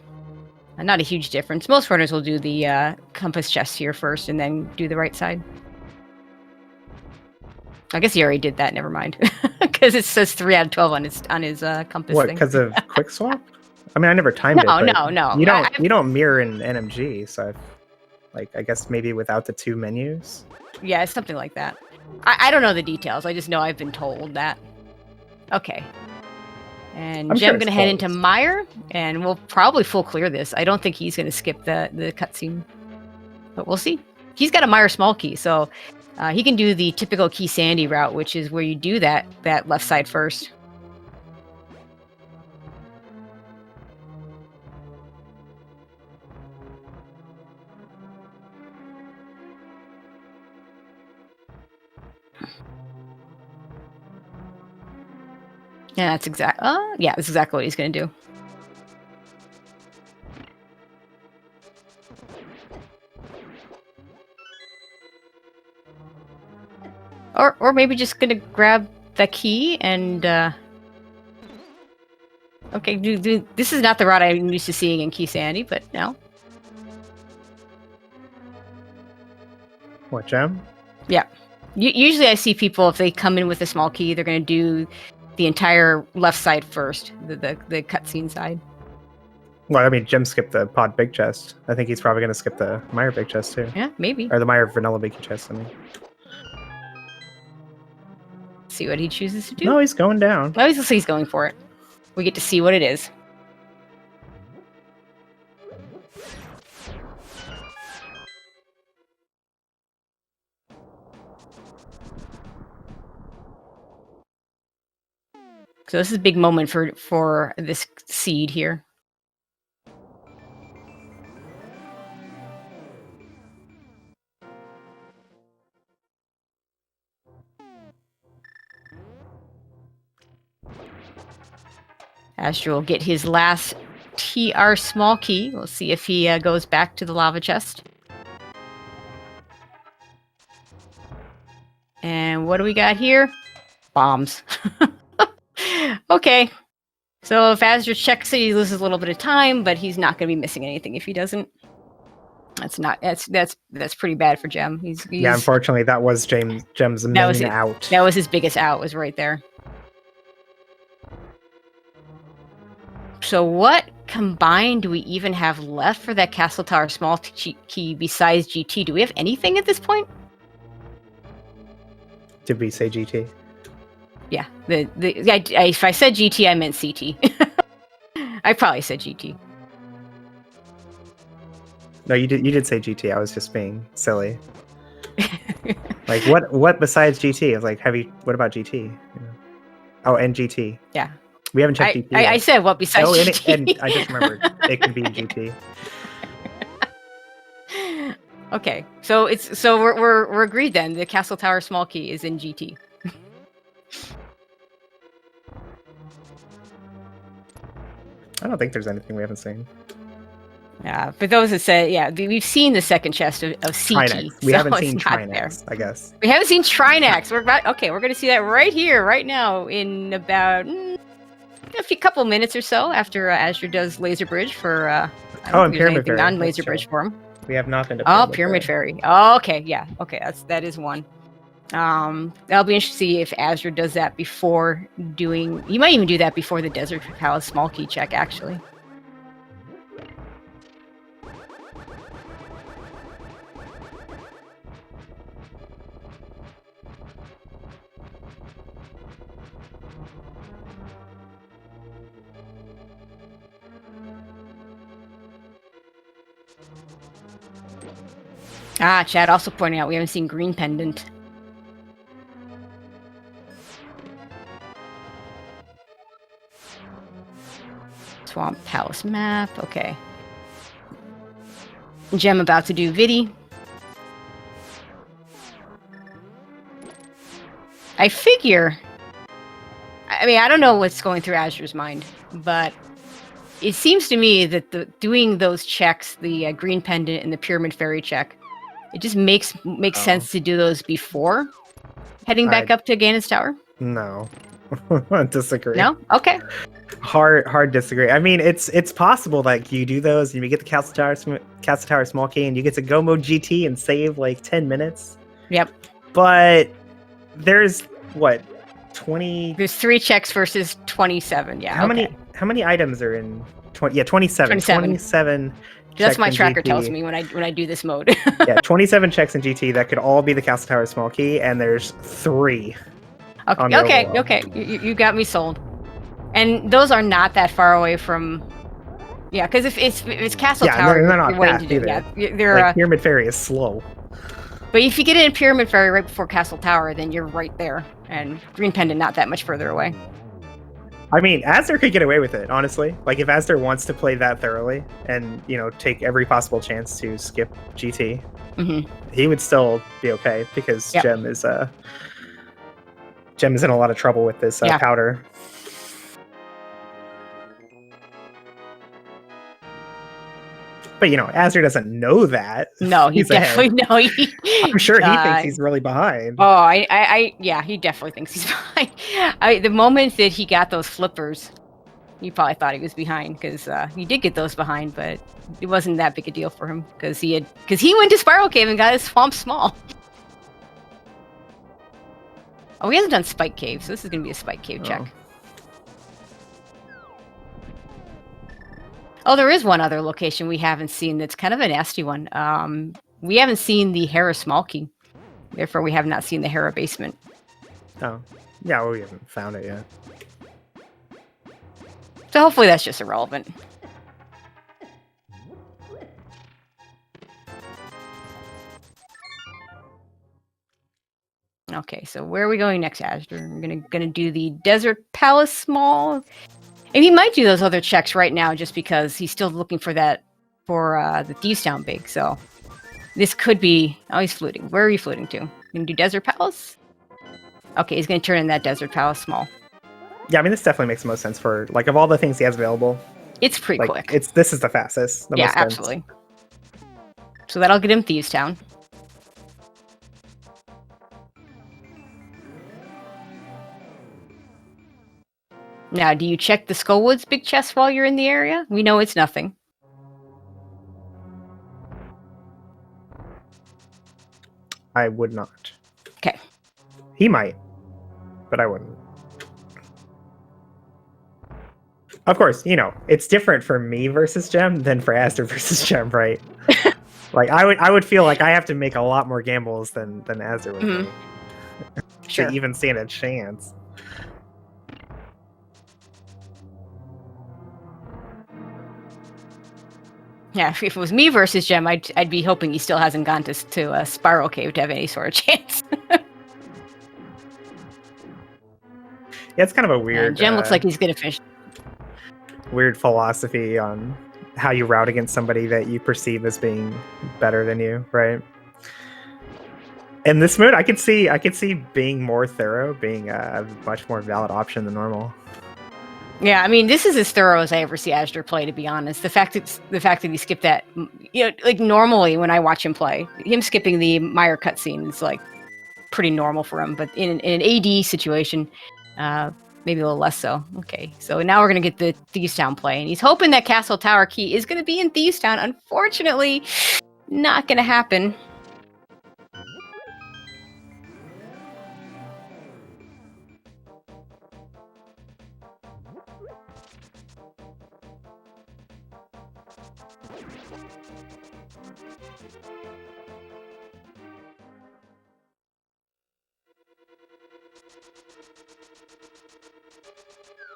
Not a huge difference. Most runners will do the compass chest here first and then do the right side. I guess he already did that. Never mind, because it says 3 out of 12 on his compass. What? Thing. Because of quick swap? I mean, I never timed it. No. You don't mirror in NMG, so I guess maybe without the 2 menus. Yeah, it's something like that. I don't know the details. I just know I've been told that. Okay. And Gem going to head into Meyer, and we'll probably full clear this. I don't think he's going to skip the cutscene, but we'll see. He's got a Meyer small key, so he can do the typical Key Sandy route, which is where you do that left side first. Yeah, that's exactly. Yeah, that's exactly what he's going to do. Or maybe just going to grab the key and. Okay, this is not the route I'm used to seeing in Key Sandy, but no. What, Gem? Yeah. Usually I see people, if they come in with a small key, they're going to do the entire left side first, the cutscene side. Well, I mean, Gem skipped the pod big chest. I think he's probably going to skip the Meyer big chest too. Yeah, maybe. Or the Meyer vanilla big chest, I mean. See what he chooses to do. No, he's going down. Well, he's going for it. We get to see what it is. So this is a big moment for this seed here. Azder will get his last TR small key. We'll see if he goes back to the lava chest. And what do we got here? Bombs. Okay. So if Azder checks it, he loses a little bit of time, but he's not going to be missing anything if he doesn't. That's pretty bad for Gem. He's yeah, unfortunately, that was Gem's main out. That was his biggest out, was right there. So what combined do we even have left for that Castle Tower small key besides GT? Do we have anything at this point? Did we say GT? Yeah. If I said GT, I meant CT. I probably said GT. No, you did say GT. I was just being silly. Like what besides GT? I was like, what about GT? Oh, and GT. Yeah. We haven't checked GT. I said what besides GT. And I just remembered it could be GT. Okay, so we're agreed then. The Castle Tower small key is in GT. I don't think there's anything we haven't seen. Yeah, for those that said, yeah, we've seen the second chest of CT. Trinex. We haven't seen Trinex, I guess. We haven't seen Trinex. We're going to see that right here, right now, in about a couple minutes or so after Azder does Laser Bridge for. And Pyramid Fairy. Non-Laser Bridge for him. We have not been to Pyramid Fairy. Oh, okay, yeah, okay, that is one. That'll be interesting to see if Azder does that before doing. You might even do that before the Desert Palace small key check, actually. Chad also pointing out we haven't seen Green Pendant. Swamp Palace map, okay. Gem about to do Vidi. I figure... I mean, I don't know what's going through Azder's mind, but it seems to me that doing those checks, the Green Pendant and the Pyramid Fairy check, it just makes sense to do those before heading back up to Ganon's Tower. No, disagree. No, okay. Hard disagree. I mean, it's possible that you do those and you get the Castle Tower small key and you get to go mode GT and save like 10 minutes. Yep. But there's what 20? There's 3 checks versus 27. Yeah. How many items are in 20? Yeah, 27. 27. That's my tracker GT. Tells me when I do this mode. Yeah, 27 checks in GT that could all be the Castle Tower small key, and there's 3. Okay. You got me sold. And those are not that far away from. Yeah, because if it's Castle Tower, they're not fast either. Yeah, they're like Pyramid Fairy is slow. But if you get in Pyramid Fairy right before Castle Tower, then you're right there, and Green Pendant not that much further away. I mean, Azder could get away with it, honestly. Like, if Azder wants to play that thoroughly and, take every possible chance to skip GT, he would still be okay because Gem is in a lot of trouble with this powder. But, Azder doesn't know that. No, he definitely I'm sure he thinks he's really behind. Oh, he definitely thinks he's behind. The moment that he got those flippers, he probably thought he was behind because he did get those behind, but it wasn't that big a deal for him because he went to Spiral Cave and got his swamp small. Oh, he hasn't done Spike Cave, so this is going to be a Spike Cave check. Oh, there is one other location we haven't seen that's kind of a nasty one. We haven't seen the Hera small key. Therefore, we have not seen the Hera basement. Oh. Yeah, well, we haven't found it yet. So hopefully that's just irrelevant. Okay, so where are we going next, Azder? I'm gonna do the Desert Palace small. And he might do those other checks right now just because he's still looking for the Thieves Town big. So this could be... Oh, he's fluting. Where are you fluting to? You gonna do Desert Palace? Okay, he's gonna turn in that Desert Palace small. Yeah, I mean, this definitely makes the most sense for, like, of all the things he has available. It's pretty like, quick. This is the fastest. The most absolutely. So that'll get him Thieves Town. Now, do you check the Skullwoods big chest while you're in the area? We know it's nothing. I would not. Okay. He might, but I wouldn't. Of course, you know, it's different for me versus Gem than for Azder versus Gem, right? Like, I would feel like I have to make a lot more gambles than Azder would make sure. to even stand a chance. Yeah, if it was me versus Gem, I'd be hoping he still hasn't gone to a Spiral Cave to have any sort of chance. Yeah, it's kind of a weird... Gem looks like he's gonna finish. Weird philosophy on how you route against somebody that you perceive as being better than you, right? In this mode, I could see being more thorough being a much more valid option than normal. Yeah, I mean, this is as thorough as I ever see Azder play, to be honest. The fact that he skipped that, you know, like normally when I watch him play, him skipping the Meyer cutscene is like pretty normal for him. But in an AD situation, maybe a little less so. Okay, so now we're gonna get the Thieves Town play, and he's hoping that Castle Tower Key is gonna be in Thieves Town. Unfortunately, not gonna happen.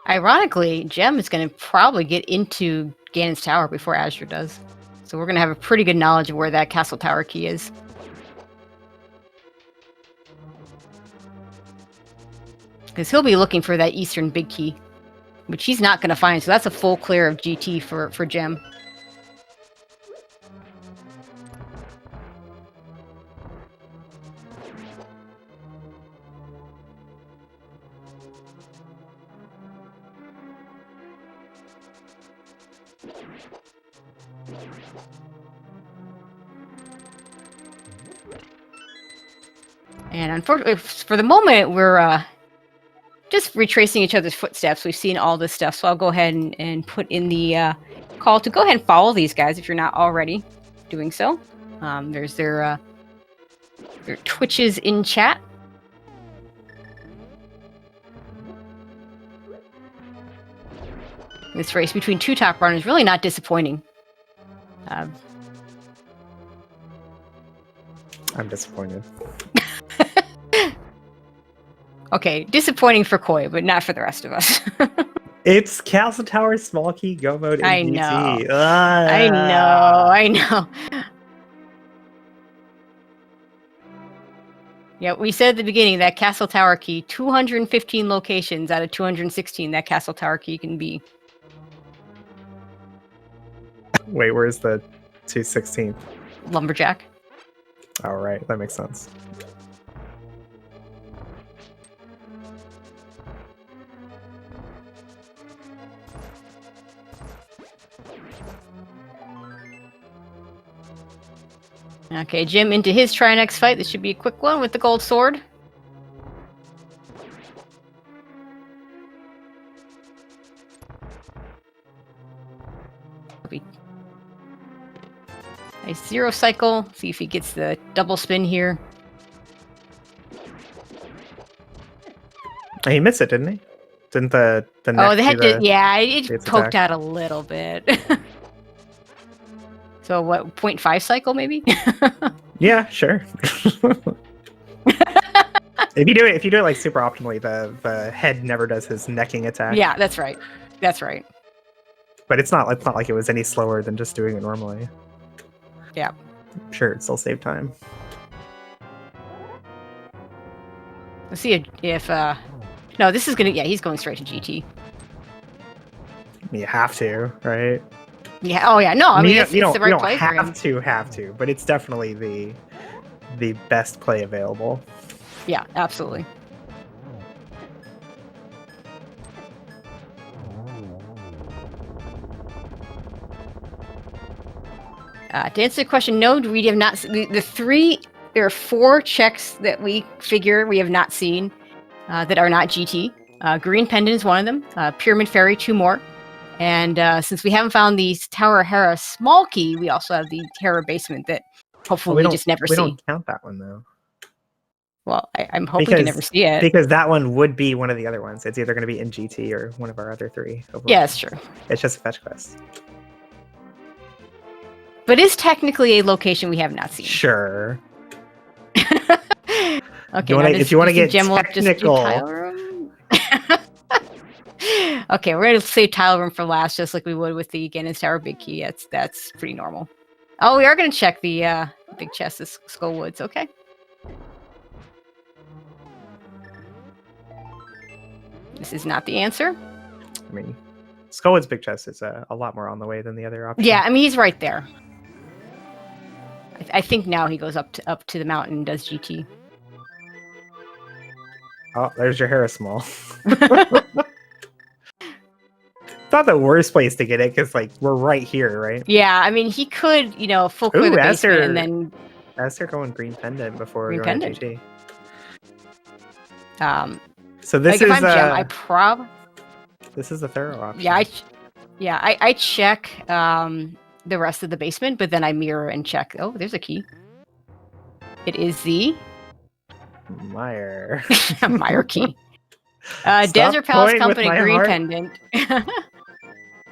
Ironically, Gem is going to probably get into Ganon's Tower before Azder does. So we're going to have a pretty good knowledge of where that Castle Tower Key is. Because he'll be looking for that Eastern Big Key, which he's not going to find. So that's a full clear of GT for Gem. And unfortunately, for the moment, we're just retracing each other's footsteps. We've seen all this stuff, so I'll go ahead and put in the call to go ahead and follow these guys if you're not already doing so. There's their Twitches in chat. This race between two top runners is really not disappointing. I'm disappointed. Okay, disappointing for Koi, but not for the rest of us. It's Castle Tower Small Key Go Mode in I GT. know. I know. Yeah, we said at the beginning that Castle Tower Key, 215 locations out of 216 that Castle Tower Key can be. Wait, where's the 216th? Lumberjack. All right, that makes sense. Okay, Jim into his Trinex fight. This should be a quick one with the gold sword. A zero cycle. See if he gets the double spin here. He missed it, didn't he? Didn't the oh, they had to. Yeah, it poked out a little bit. So what? 0.5 cycle maybe? Yeah, sure. If you do it like super optimally, the head never does his necking attack. Yeah, that's right. That's right. But it's not like it was any slower than just doing it normally. Yeah. Sure, it still saved time. Let's see if no, this is gonna. Yeah, he's going straight to GT. You have to, right? Yeah. Oh yeah. No, I mean it's the right play for him. You don't have to, but it's definitely the best play available. Yeah, absolutely. To answer the question, no, we have not. There are 4 checks that we figure we have not seen that are not GT. Green Pendant is one of them. Pyramid Fairy, 2 more. And since we haven't found the Tower Hera small key, we also have the Hera basement that hopefully we just never see. We don't count that one, though. Well, I'm hoping to never see it. Because that one would be one of the other ones. It's either going to be in GT or one of our other 3. Yeah, that's true. It's just a fetch quest. But it's technically a location we have not seen. Sure. Okay, if you want to get technical. Okay, we're going to save tile room for last, just like we would with the Ganon's Tower big key. That's pretty normal. Oh, we are going to check the big chest of Skullwoods. Okay. This is not the answer. I mean, Skullwood's big chest is a lot more on the way than the other option. Yeah, I mean, he's right there. I think now he goes up to the mountain and does GT. Oh, there's your Hera small. It's not the worst place to get it because, like, we're right here, right? Yeah, I mean, he could, full clear the basement and then. Azder going Green Pendant before going GT. So this is Gem, this is the thorough option. Yeah, I check the rest of the basement, but then I mirror and check. Oh, there's a key. It is the Meyer key. Desert Palace Company Green Pendant.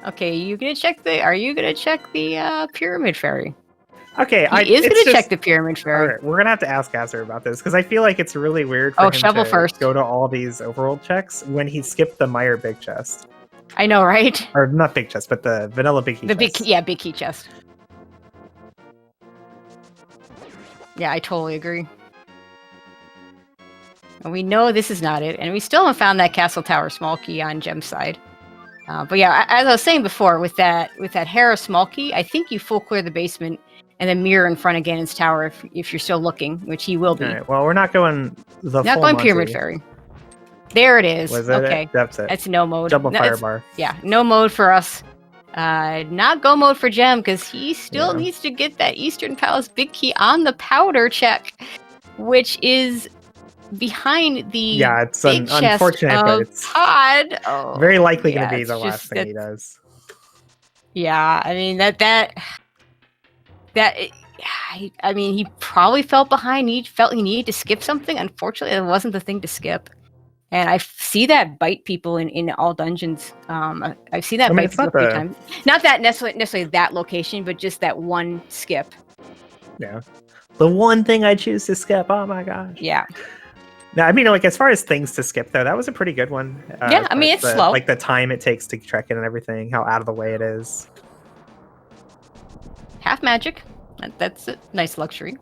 Okay, are you gonna check the Pyramid Fairy? Okay, he is gonna check the Pyramid Fairy. All right, we're gonna have to ask Azder about this because I feel like it's really weird for him to go to all these overworld checks when he skipped the Meyer big chest. I know, right? Or not big chest, but the vanilla big key. Big key chest. Yeah, I totally agree. And we know this is not it, and we still haven't found that Castle Tower small key on Gem's side. But yeah, as I was saying before, with that Hera small key, I think you full clear the basement and then mirror in front of Ganon's Tower if you're still looking, which he will be. All right, well, we're not going not going Pyramid Fairy. There it is. Okay, that's it. That's no mode. Double fire bar. Yeah, no mode for us. Not go mode for Gem because he still needs to get that Eastern Palace big key on the powder check, which is behind the it's big unfortunate, but it's Pod. Very likely going to be the last thing he does. Yeah, I mean I mean, he probably felt behind. He felt he needed to skip something. Unfortunately, it wasn't the thing to skip. And I see that bite people in all dungeons. I've seen that bite people a few times. Not that necessarily that location, but just that one skip. Yeah, the one thing I choose to skip. Oh my gosh. Yeah. No, I mean, like as far as things to skip, though, that was a pretty good one. Yeah, I mean, it's slow. Like the time it takes to trek in and everything, how out of the way it is. Half magic. That's a nice luxury.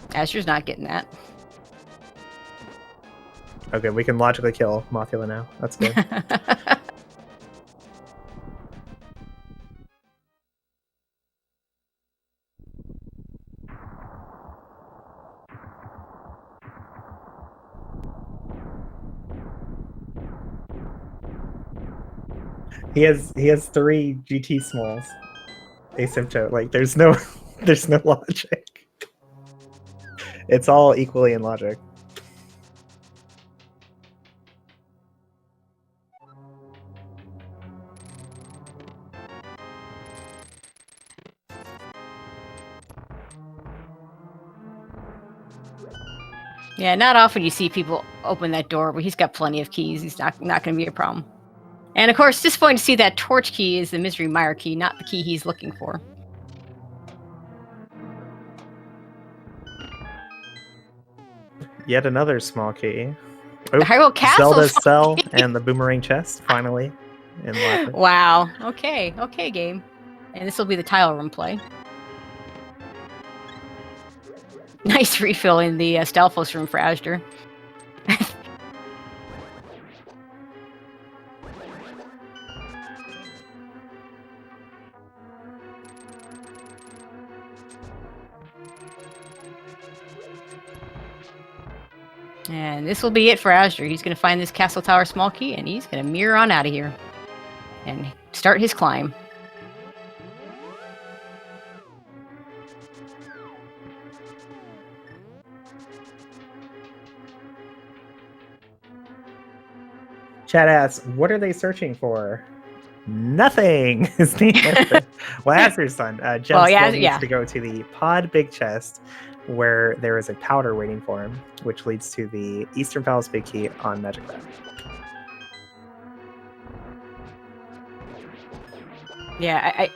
Azder's not getting that. Okay, we can logically kill Mothula now. That's good. He has 3 GT smalls. Asymptote. Like there's no logic. It's all equally in logic. Yeah, not often you see people open that door, but he's got plenty of keys. He's not going to be a problem. And of course, disappointing to see that torch key is the Misery Mire key, not the key he's looking for. Yet another small key. The Hyrule Castle. Zelda's cell and the boomerang chest finally. Wow. Okay, game. And this will be the tile room play. Nice refill in the Stalfos room for Azder. And this will be it for Azder. He's going to find this Castle Tower small key, and he's going to mirror on out of here and start his climb. Chat asks, what are they searching for? Nothing is the answer. Well, Azder's done. Jem still needs to go to the pod big chest, where there is a powder waiting for him, which leads to the Eastern Palace big key on Magic Map. Yeah,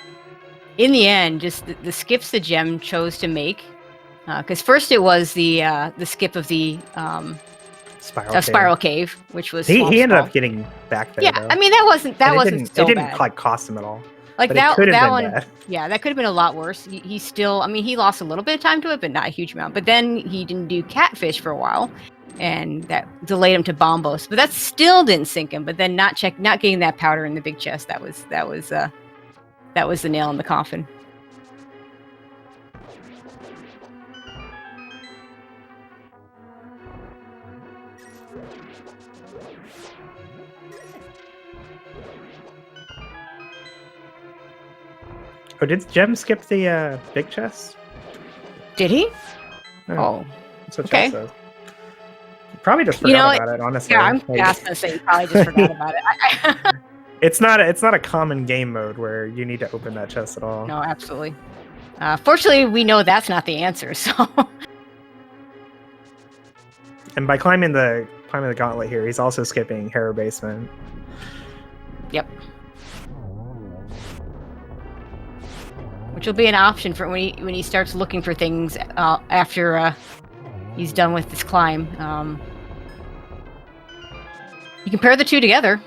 in the end, just the skips that Jem chose to make, because first it was the skip of the Spiral Cave, which was he ended up getting back there. Yeah, though. I mean that wasn't so bad. It didn't like cost him at all. Like but that it could have been one, bad. Yeah, that could have been a lot worse. He still, I mean, he lost a little bit of time to it, but not a huge amount. But then he didn't do Catfish for a while, and that delayed him to Bombos. But that still didn't sink him. But then not getting that powder in the big chest, that was the nail in the coffin. Oh, did Jem skip the big chest? Did he? Oh. That's what Chat says. Probably just forgot about it, honestly. Yeah, I'm going to say you probably just forgot about it. It's not a common game mode where you need to open that chest at all. No, absolutely. Fortunately, we know that's not the answer, so... And by climbing the gauntlet here, he's also skipping Harrow Basement. Yep. Which will be an option for when he starts looking for things after he's done with this climb. You can pair the two together.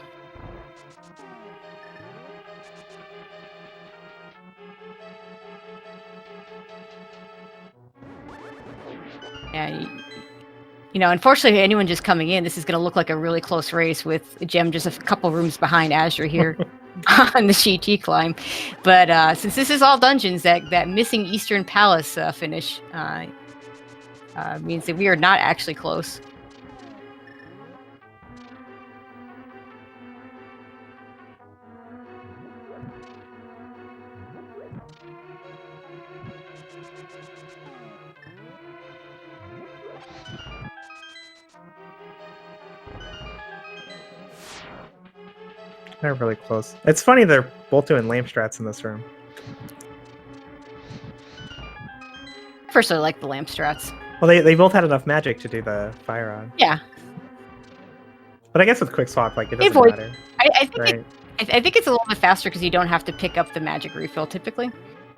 Yeah, unfortunately, anyone just coming in, this is going to look like a really close race with Jem just a couple rooms behind Azder here. On the GT climb, but since this is all dungeons, that missing Eastern Palace finish means that we are not actually close. They're really close. It's funny they're both doing lamp strats in this room. I personally like the lamp strats. Well, they both had enough magic to do the fire on. Yeah. But I guess with quick swap, like it doesn't matter. I think it's a little bit faster because you don't have to pick up the magic refill typically.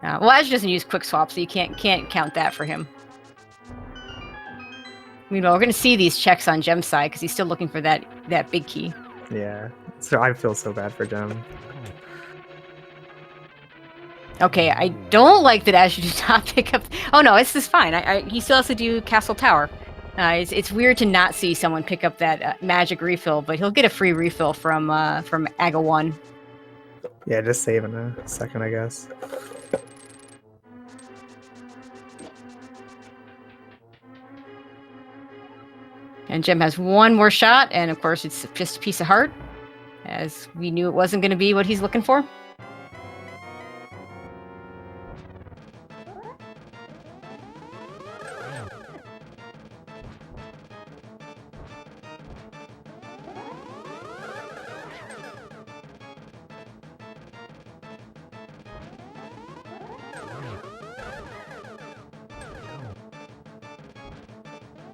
Well, Azure doesn't use quick swap, so you can't count that for him. Meanwhile, we're going to see these checks on Jem's side because he's still looking for that big key. Yeah. So I feel so bad for Jem. Okay, I don't like that Azure did not pick up... Oh no, it's just fine. He still has to do Castle Tower. It's weird to not see someone pick up that magic refill, but he'll get a free refill from Aga 1. Yeah, just saving a second, I guess. And Jem has one more shot, and of course it's just a piece of heart, as we knew it wasn't going to be what he's looking for.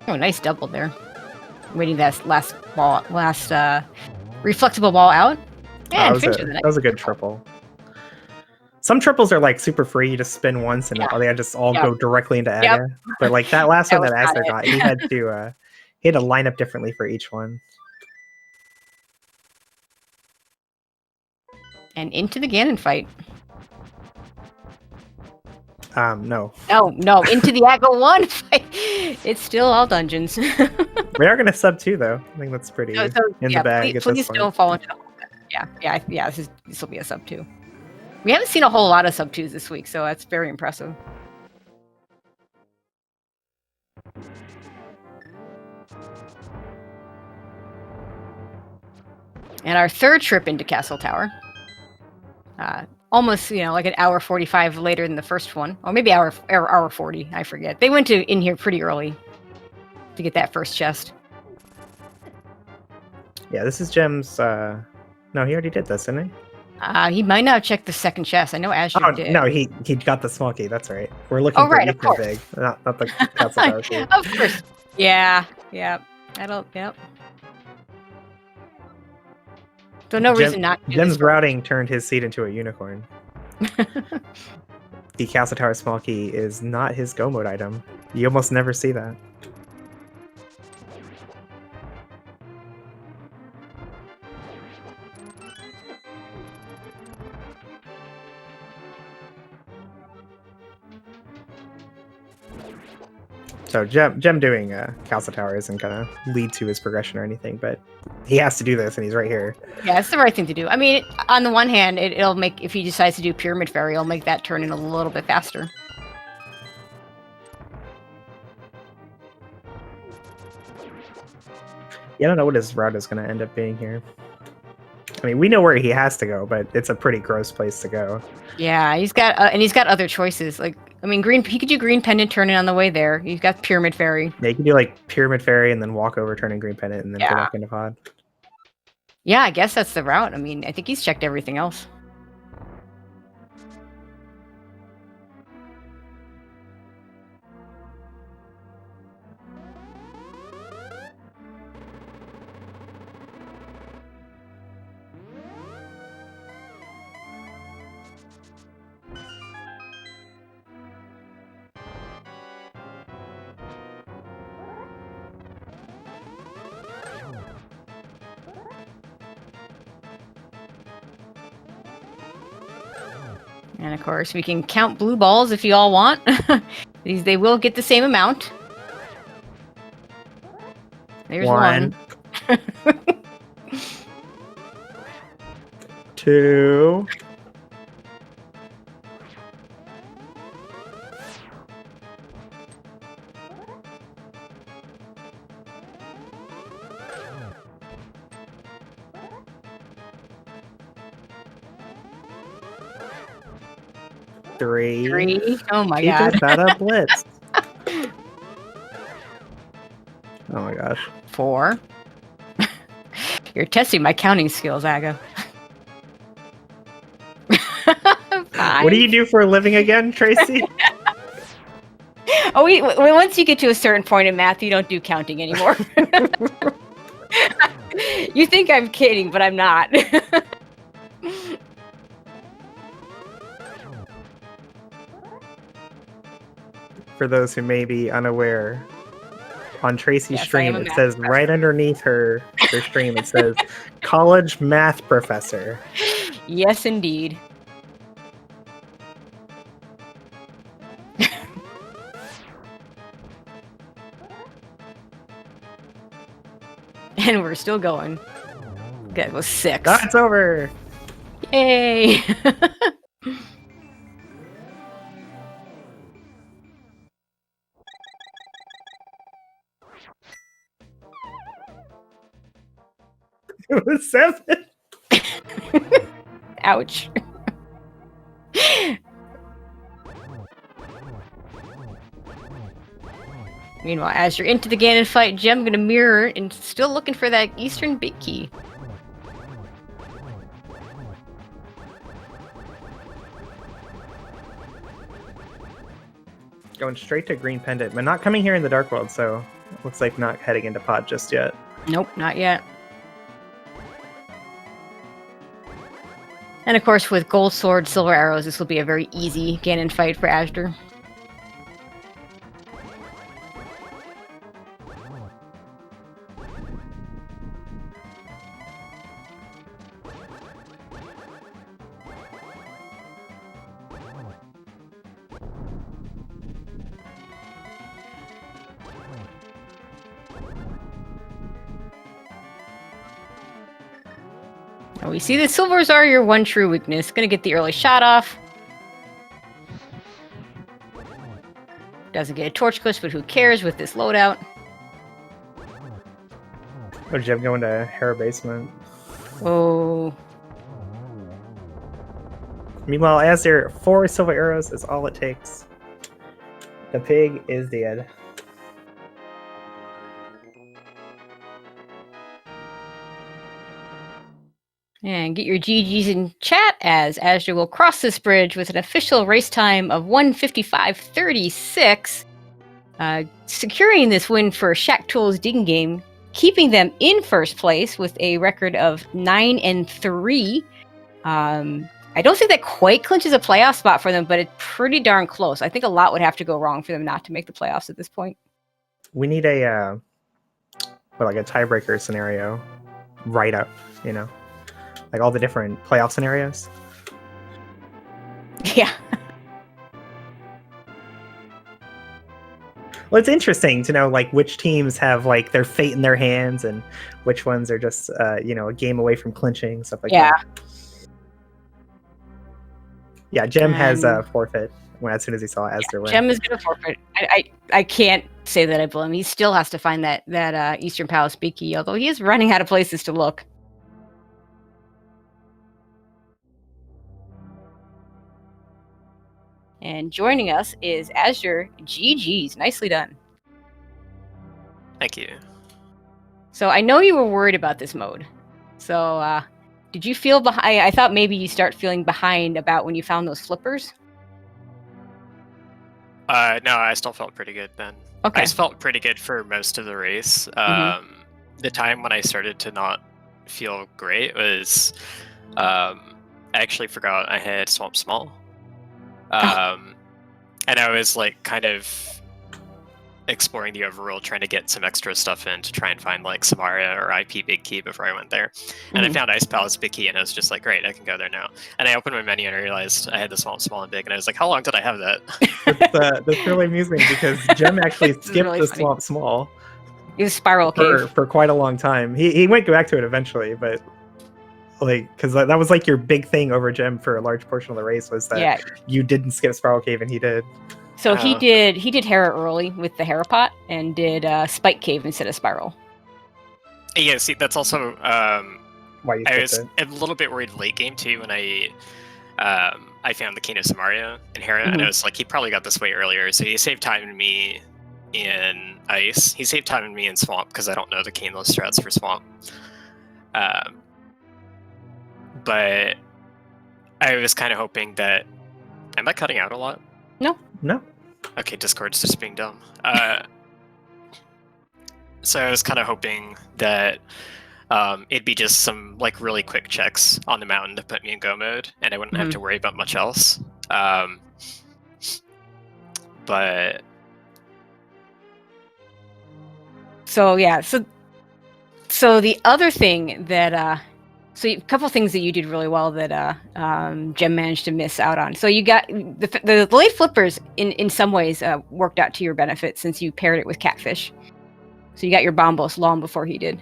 Oh, nice double there. Waiting that last reflectable ball out. Yeah, that was a good triple. Some triples are like super free. You just spin once and they just all go directly into Aga. Yep. But like that last one that Azder got, he had to line up differently for each one. And into the Ganon fight. No. Oh, no, into the Aga 1 fight. It's still all dungeons. We are going to sub 2, though. I think that's pretty in the bag. Please don't fall into the hole. Yeah, this will be a sub 2. We haven't seen a whole lot of sub 2s this week, so that's very impressive. And our third trip into Castle Tower. Almost, like an hour 45 later than the first one. Or maybe hour 40, I forget. They went in here pretty early to get that first chest. Yeah, this is Gem's. No, he already did this, didn't he? He might not have checked the second chest. I know Azder did. No, he got the small key. That's right. We're looking for Ethan Big, not the Castle Tower key. Of course. Yeah. Yep. Yep. So no reason not to. Gem's routing turned his seed into a unicorn. The Castle Tower small key is not his go mode item. You almost never see that. So Gem doing Castle Tower isn't gonna lead to his progression or anything, but he has to do this, and he's right here. Yeah, it's the right thing to do. I mean, on the one hand, it'll make, if he decides to do Pyramid Fairy, it'll make that turn in a little bit faster. Yeah, I don't know what his route is going to end up being here. I mean, we know where he has to go, but it's a pretty gross place to go. Yeah, he's got other choices. Like, I mean, he could do Green Pendant, turn in on the way there. He's got Pyramid Fairy. Yeah, he could do like Pyramid Fairy and then walk over, turn in Green Pendant, and then go back into pod. Yeah, I guess that's the route. I mean, I think he's checked everything else. And of course, we can count blue balls if you all want. They will get the same amount. There's one. 2. 3. Oh my god. He just had a blitz. Oh my gosh. 4. You're testing my counting skills, Aga. 5. What do you do for a living again, Tracy? Oh, once you get to a certain point in math, you don't do counting anymore. You think I'm kidding, but I'm not. For those who may be unaware, on Tracy's stream, it says right underneath her stream, it says college math professor. Yes, indeed. And we're still going. That was 6. That's over. Yay. It was 7. Ouch. Meanwhile, as you're into the Ganon fight, Gem gonna mirror and still looking for that Eastern big key. Going straight to Green Pendant, but not coming here in the Dark World, so it looks like not heading into pod just yet. Nope, not yet. And of course, with Gold Sword, Silver Arrows, this will be a very easy Ganon fight for Azder. We see the silvers are your one true weakness. Gonna get the early shot off. Doesn't get a torch push, but who cares with this loadout? Oh, Jeb going to Hera Basement. Oh. Meanwhile, as there 4 silver arrows is all it takes. The pig is dead. And get your GGs in chat as azder will cross this bridge with an official race time of 1:55.36, securing this win for Shack Tool's Digging Game, keeping them in first place with a record of 9-3. I don't think that quite clinches a playoff spot for them, but it's pretty darn close. I think a lot would have to go wrong for them not to make the playoffs at this point. We need a like a tiebreaker scenario right up, like all the different playoff scenarios. Yeah. Well, it's interesting to know like which teams have like their fate in their hands and which ones are just a game away from clinching, stuff like that. Yeah, Jem has a forfeit as soon as he saw azder win. Jem is going to forfeit. I can't say that I blame him. He still has to find that Eastern Palace big key, although he is running out of places to look. And joining us is azder. GG's. Nicely done. Thank you. So I know you were worried about this mode. So did you feel behind? I thought maybe you start feeling behind about when you found those flippers. No, I still felt pretty good then. Okay. I felt pretty good for most of the race. The time when I started to not feel great was I actually forgot I had Swamp Small. And I was like kind of exploring the overworld, trying to get some extra stuff in to try and find like Samaria or IP Big Key before I went there. And I found Ice Palace Big Key, and I was just like, great, I can go there now. And I opened my menu and I realized I had the Swamp Small and Big, and I was like, how long did I have that? That's really amusing because Jem actually skipped really the Swamp Small. It was Spiral Cave for quite a long time. He went back to it eventually, but like because that was like your big thing over Jem for a large portion of the race was that you didn't skip Spiral Cave and he did. So he did Hera early with the Hera pot and did Spike Cave instead of Spiral. Yeah, see, that's also why you I was a little bit worried late game too when I found the Kino Samaria and Hera, and I was like, he probably got this way earlier, so he saved time in me in Ice. He saved time in me in Swamp because I don't know the Kano strats for Swamp. But I was kind of hoping that. Am I cutting out a lot? No. Okay, Discord's just being dumb. So I was kind of hoping that it'd be just some like really quick checks on the mountain to put me in go mode, and I wouldn't have to worry about much else. But so yeah, so the other thing that so a couple things that you did really well that Jem managed to miss out on. So you got the late flippers in some ways worked out to your benefit since you paired it with Catfish. So you got your Bombos long before he did.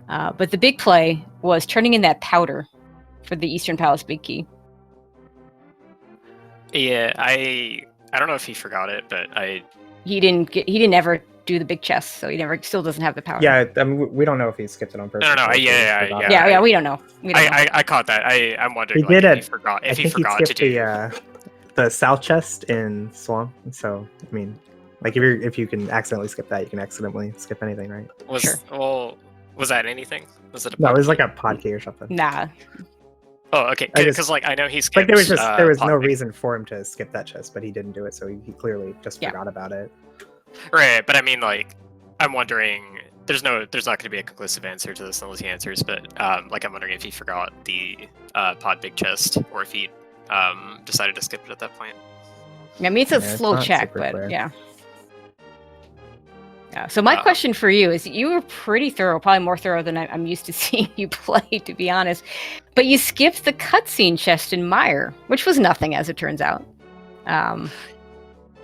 But the big play was turning in that powder for the Eastern Palace Big Key. Yeah, I don't know if he forgot it, but he didn't ever do the big chest, so he still doesn't have the powder. Yeah, I mean, we don't know if he skipped it on purpose. No, yeah, we don't know. I caught that. I'm wondering he if he forgot. If he forgot to do the south chest in Swamp. So I mean, like if you can accidentally skip that, you can accidentally skip anything, right? Was that anything? Was it? No, it was like a pod key or something. Nah. Oh, okay. Because like I know he skipped. Like there was no reason for him to skip that chest, but he didn't do it, so he clearly just forgot about it. Right, but I mean, like, I'm wondering. There's not going to be a conclusive answer to this unless he answers. But like, I'm wondering if he forgot the pod big chest, or if he decided to skip it at that point. I mean, it's a slow check, but clear. Yeah. So my question for you is: you were pretty thorough, probably more thorough than I'm used to seeing you play, to be honest. But you skipped the cutscene chest in Mire, which was nothing, as it turns out.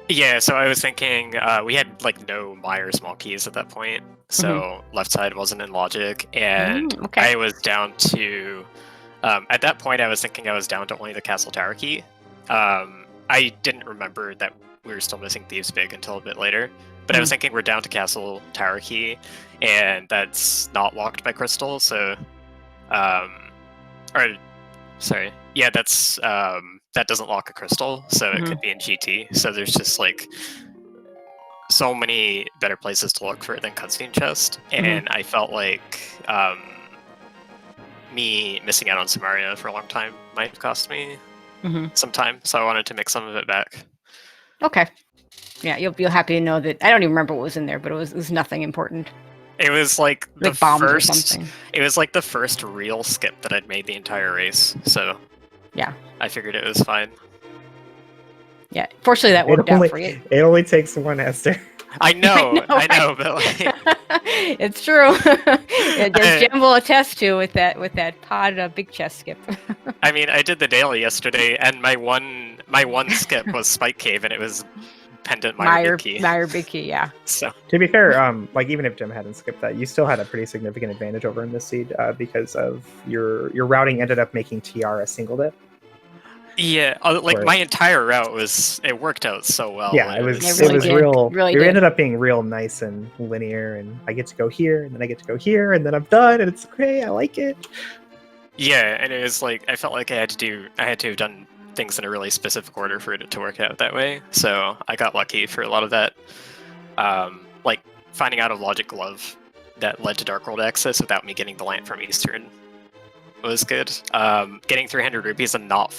Yeah, so I was thinking we had like no Mire small keys at that point, so left side wasn't in logic, and I was down to. At that point, I was thinking I was down to only the Castle Tower key. I didn't remember that we were still missing Thieves Big until a bit later. But I was thinking we're down to Castle Tower Key, and that's not locked by Crystal, so... that's... that doesn't lock a Crystal, so it could be in GT. So there's just, like, so many better places to look for it than Cutscene Chest, and I felt like me missing out on Samaria for a long time might have cost me some time, so I wanted to make some of it back. Okay. Yeah, you'll be happy to know that I don't even remember what was in there, but it was nothing important. It was like the bombs first, or something. It was like the first real skip that I'd made the entire race, so yeah, I figured it was fine. Yeah, fortunately that worked out for you. It only takes one Esther. I know, but like... it's true. As Jem will attest to with that pod big chest skip. I mean, I did the daily yesterday, and my one skip was Spike Cave, and it was pendant Meyer Big Key, yeah. So to be fair, like even if Jem hadn't skipped that, you still had a pretty significant advantage over in this seed because of your routing ended up making TR a single dip. Yeah, like my entire route it worked out so well. Yeah, it was real. It ended up being real nice and linear, and I get to go here, and then I get to go here, and then I'm done, and it's great. I like it. Yeah, and it was like I felt like I had to have done things in a really specific order for it to work out that way. So I got lucky for a lot of that. Like finding out a logic glove that led to Dark World access without me getting the lamp from Eastern was good. Getting 300 rupees and not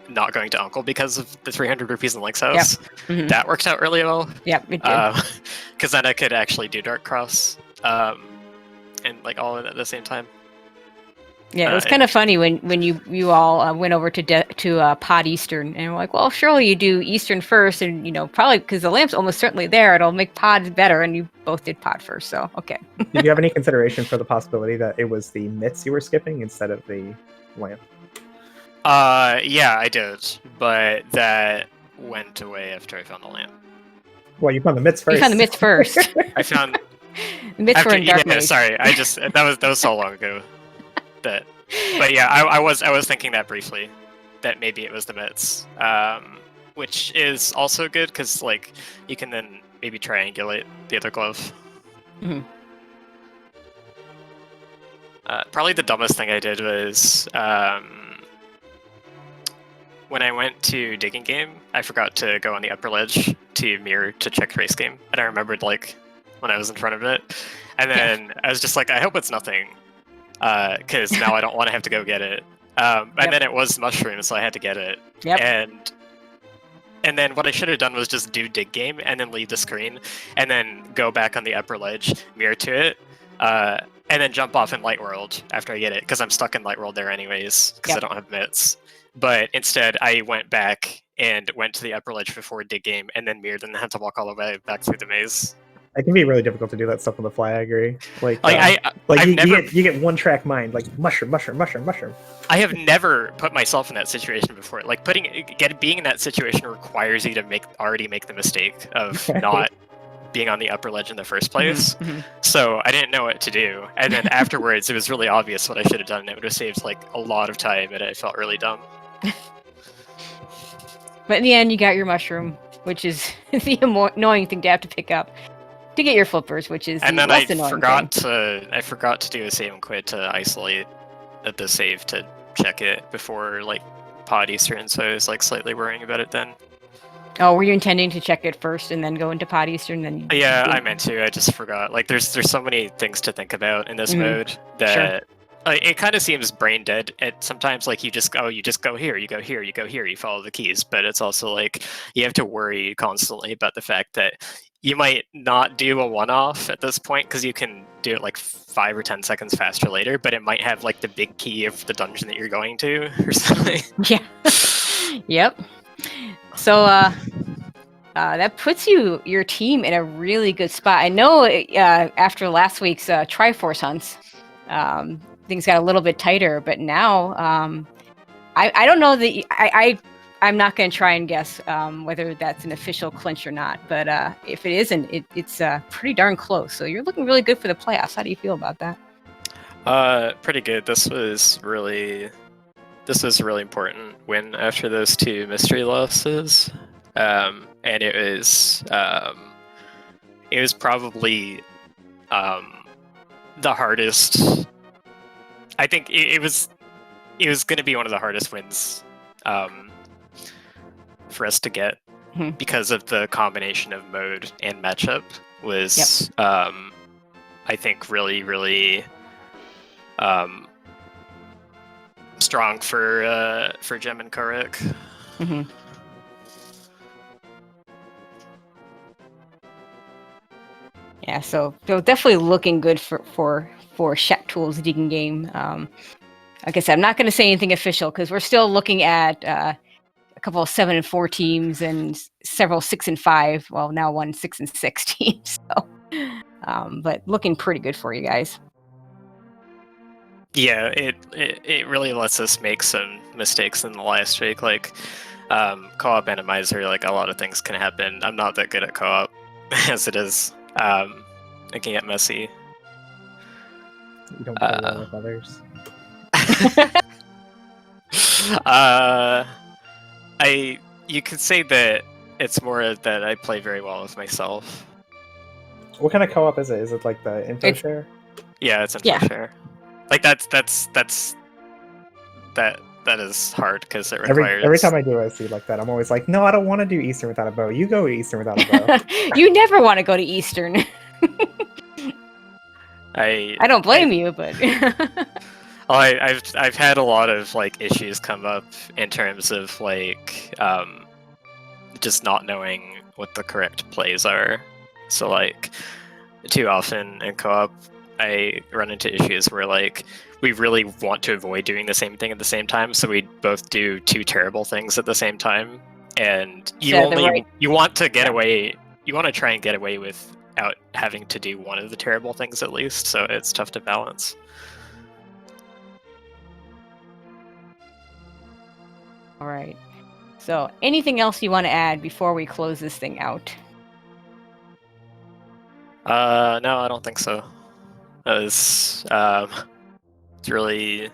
not going to Uncle because of the 300 rupees in Link's house. Yep. That worked out really well. Yep, it did. Because then I could actually do Dark Cross and like all of it at the same time. Yeah, it was kind of funny when you all went over to Pod Eastern, and we're like, well, surely you do Eastern first, and probably because the lamp's almost certainly there, it'll make Pods better, and you both did Pod first, so okay. Did you have any consideration for the possibility that it was the myths you were skipping instead of the lamp? Yeah, I did, but that went away after I found the lamp. Well, you found the myths first. You found the myths first. I found the myths were in Dark Mage. Sorry, that was so long ago. But yeah, I was thinking that briefly, that maybe it was the myths, which is also good because like you can then maybe triangulate the other glove. Probably the dumbest thing I did was when I went to Digging Game, I forgot to go on the upper ledge to mirror to check race game, and I remembered like when I was in front of it, and then I was just like, I hope it's nothing. Because now I don't want to have to go get it. And then it was mushrooms, so I had to get it. Yep. And then what I should have done was just do Dig Game and then leave the screen and then go back on the upper ledge, mirror to it, and then jump off in Light World after I get it, because I'm stuck in Light World there anyways, because I don't have mitts. But instead, I went back and went to the upper ledge before Dig Game and then mirrored and had to walk all the way back through the maze. It can be really difficult to do that stuff on the fly. I agree. You get one track mind, like mushroom. I have never put myself in that situation before. Like being in that situation requires you to already make the mistake of not being on the upper ledge in the first place. So I didn't know what to do, and then afterwards it was really obvious what I should have done. And it would have saved like a lot of time, and I felt really dumb. But in the end, you got your mushroom, which is the annoying thing to have to pick up. To get your flippers, which is and the then less annoying thing. I forgot to do a save and quit to isolate the save to check it before like Pod Eastern, so I was like slightly worrying about it then. Oh, were you intending to check it first and then go into Pod Eastern? Then yeah, I meant to. I just forgot. Like, there's so many things to think about in this mode that it kind of seems brain dead. Sometimes like you just go here, you go here, you go here, you follow the keys, but it's also like you have to worry constantly about the fact that you might not do a one-off at this point because you can do it like 5 or 10 seconds faster later, but it might have like the big key of the dungeon that you're going to or something. Yeah. Yep. So that puts your team in a really good spot. I know after last week's Triforce hunts, things got a little bit tighter, but now I don't know that I'm not going to try and guess whether that's an official clinch or not, but if it isn't, it's pretty darn close. So you're looking really good for the playoffs. How do you feel about that? Pretty good. This was a really important win after those 2 mystery losses, and it was probably the hardest. I think it was going to be one of the hardest wins. For us to get because of the combination of mode and matchup was I think really strong for Jem and Karik. Mm-hmm. Yeah, so definitely looking good for Shat Tool's digging game. Like I said, I'm not going to say anything official because we're still looking at a couple of 7-4 teams and several 6-5. Well, now one 6-6 team. So, but looking pretty good for you guys. Yeah, it really lets us make some mistakes in the last week. Like co-op randomizer, like a lot of things can happen. I'm not that good at co-op as it is. It can get messy. You don't play well with others. You could say that it's more that I play very well with myself. What kind of co-op is it? Is it like the info share? Yeah, it's info share. Like that is hard because it requires. Every time I do it, I see like that. I'm always like, no, I don't want to do Eastern without a bow. You go Eastern without a bow. You never want to go to Eastern. I don't blame you, but. I've had a lot of like issues come up in terms of like just not knowing what the correct plays are. So like too often in co-op I run into issues where like we really want to avoid doing the same thing at the same time, so we both do two terrible things at the same time, and you want to get away. You want to try and get away without having to do one of the terrible things at least. So it's tough to balance. All right. So, anything else you want to add before we close this thing out? No, I don't think so. It's really,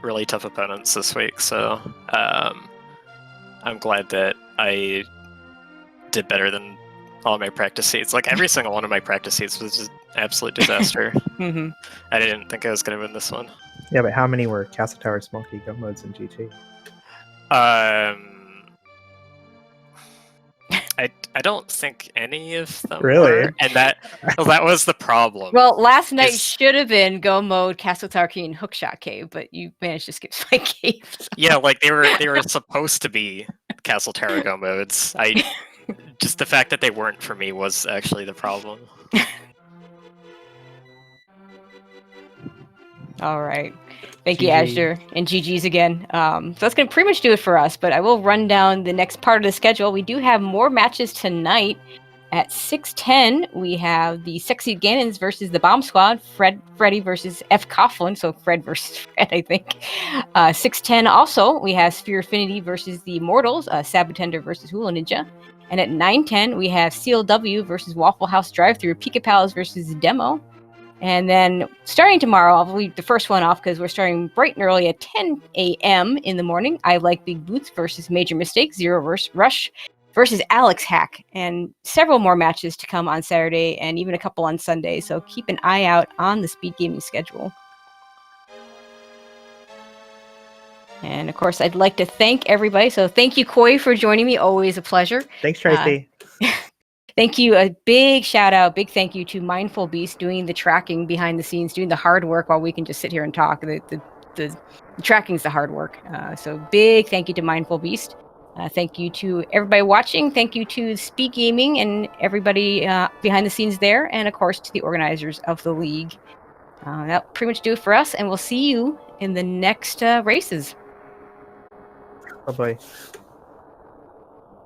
really tough opponents this week, so I'm glad that I did better than all of my practice seeds. Like every single one of my practice seeds was just absolute disaster. Mm-hmm. I didn't think I was going to win this one. Yeah, but how many were Castle Tower Small Key Go modes in GT? I don't think any of them really were, and that was the problem. Well, last night should have been Go Mode, Castle Tower Key, and Hookshot Cave, but you managed to skip Spike Cave. So. Yeah, like they were supposed to be Castle Tower Go modes. Just the fact that they weren't for me was actually the problem. All right. Thank you, Azder, and GG's again. So that's going to pretty much do it for us, but I will run down the next part of the schedule. We do have more matches tonight. At 6:10, we have the Sexy Gannons versus the Bomb Squad, Freddy versus F. Coughlin, so Fred versus Fred, I think. 6:10 also, we have Sphere Affinity versus the Immortals, Sabotender versus Hula Ninja. And at 9:10, we have CLW versus Waffle House Drive-Thru, Pika Pals versus Demo. And then starting tomorrow, I'll leave the first one off because we're starting bright and early at 10 a.m. in the morning. I Like Big Boots versus Major Mistake, Zero Rush versus Alex Hack, and several more matches to come on Saturday and even a couple on Sunday. So keep an eye out on the SpeedGaming schedule. And of course, I'd like to thank everybody. So thank you, Koi, for joining me. Always a pleasure. Thanks, Tracy. Thank you. A big shout out, big thank you to Mindful Beast doing the tracking behind the scenes, doing the hard work while we can just sit here and talk. The tracking is the hard work. So big thank you to Mindful Beast. Thank you to everybody watching. Thank you to SpeedGaming and everybody behind the scenes there. And of course, to the organizers of the league. That'll pretty much do it for us. And we'll see you in the next races. Bye-bye.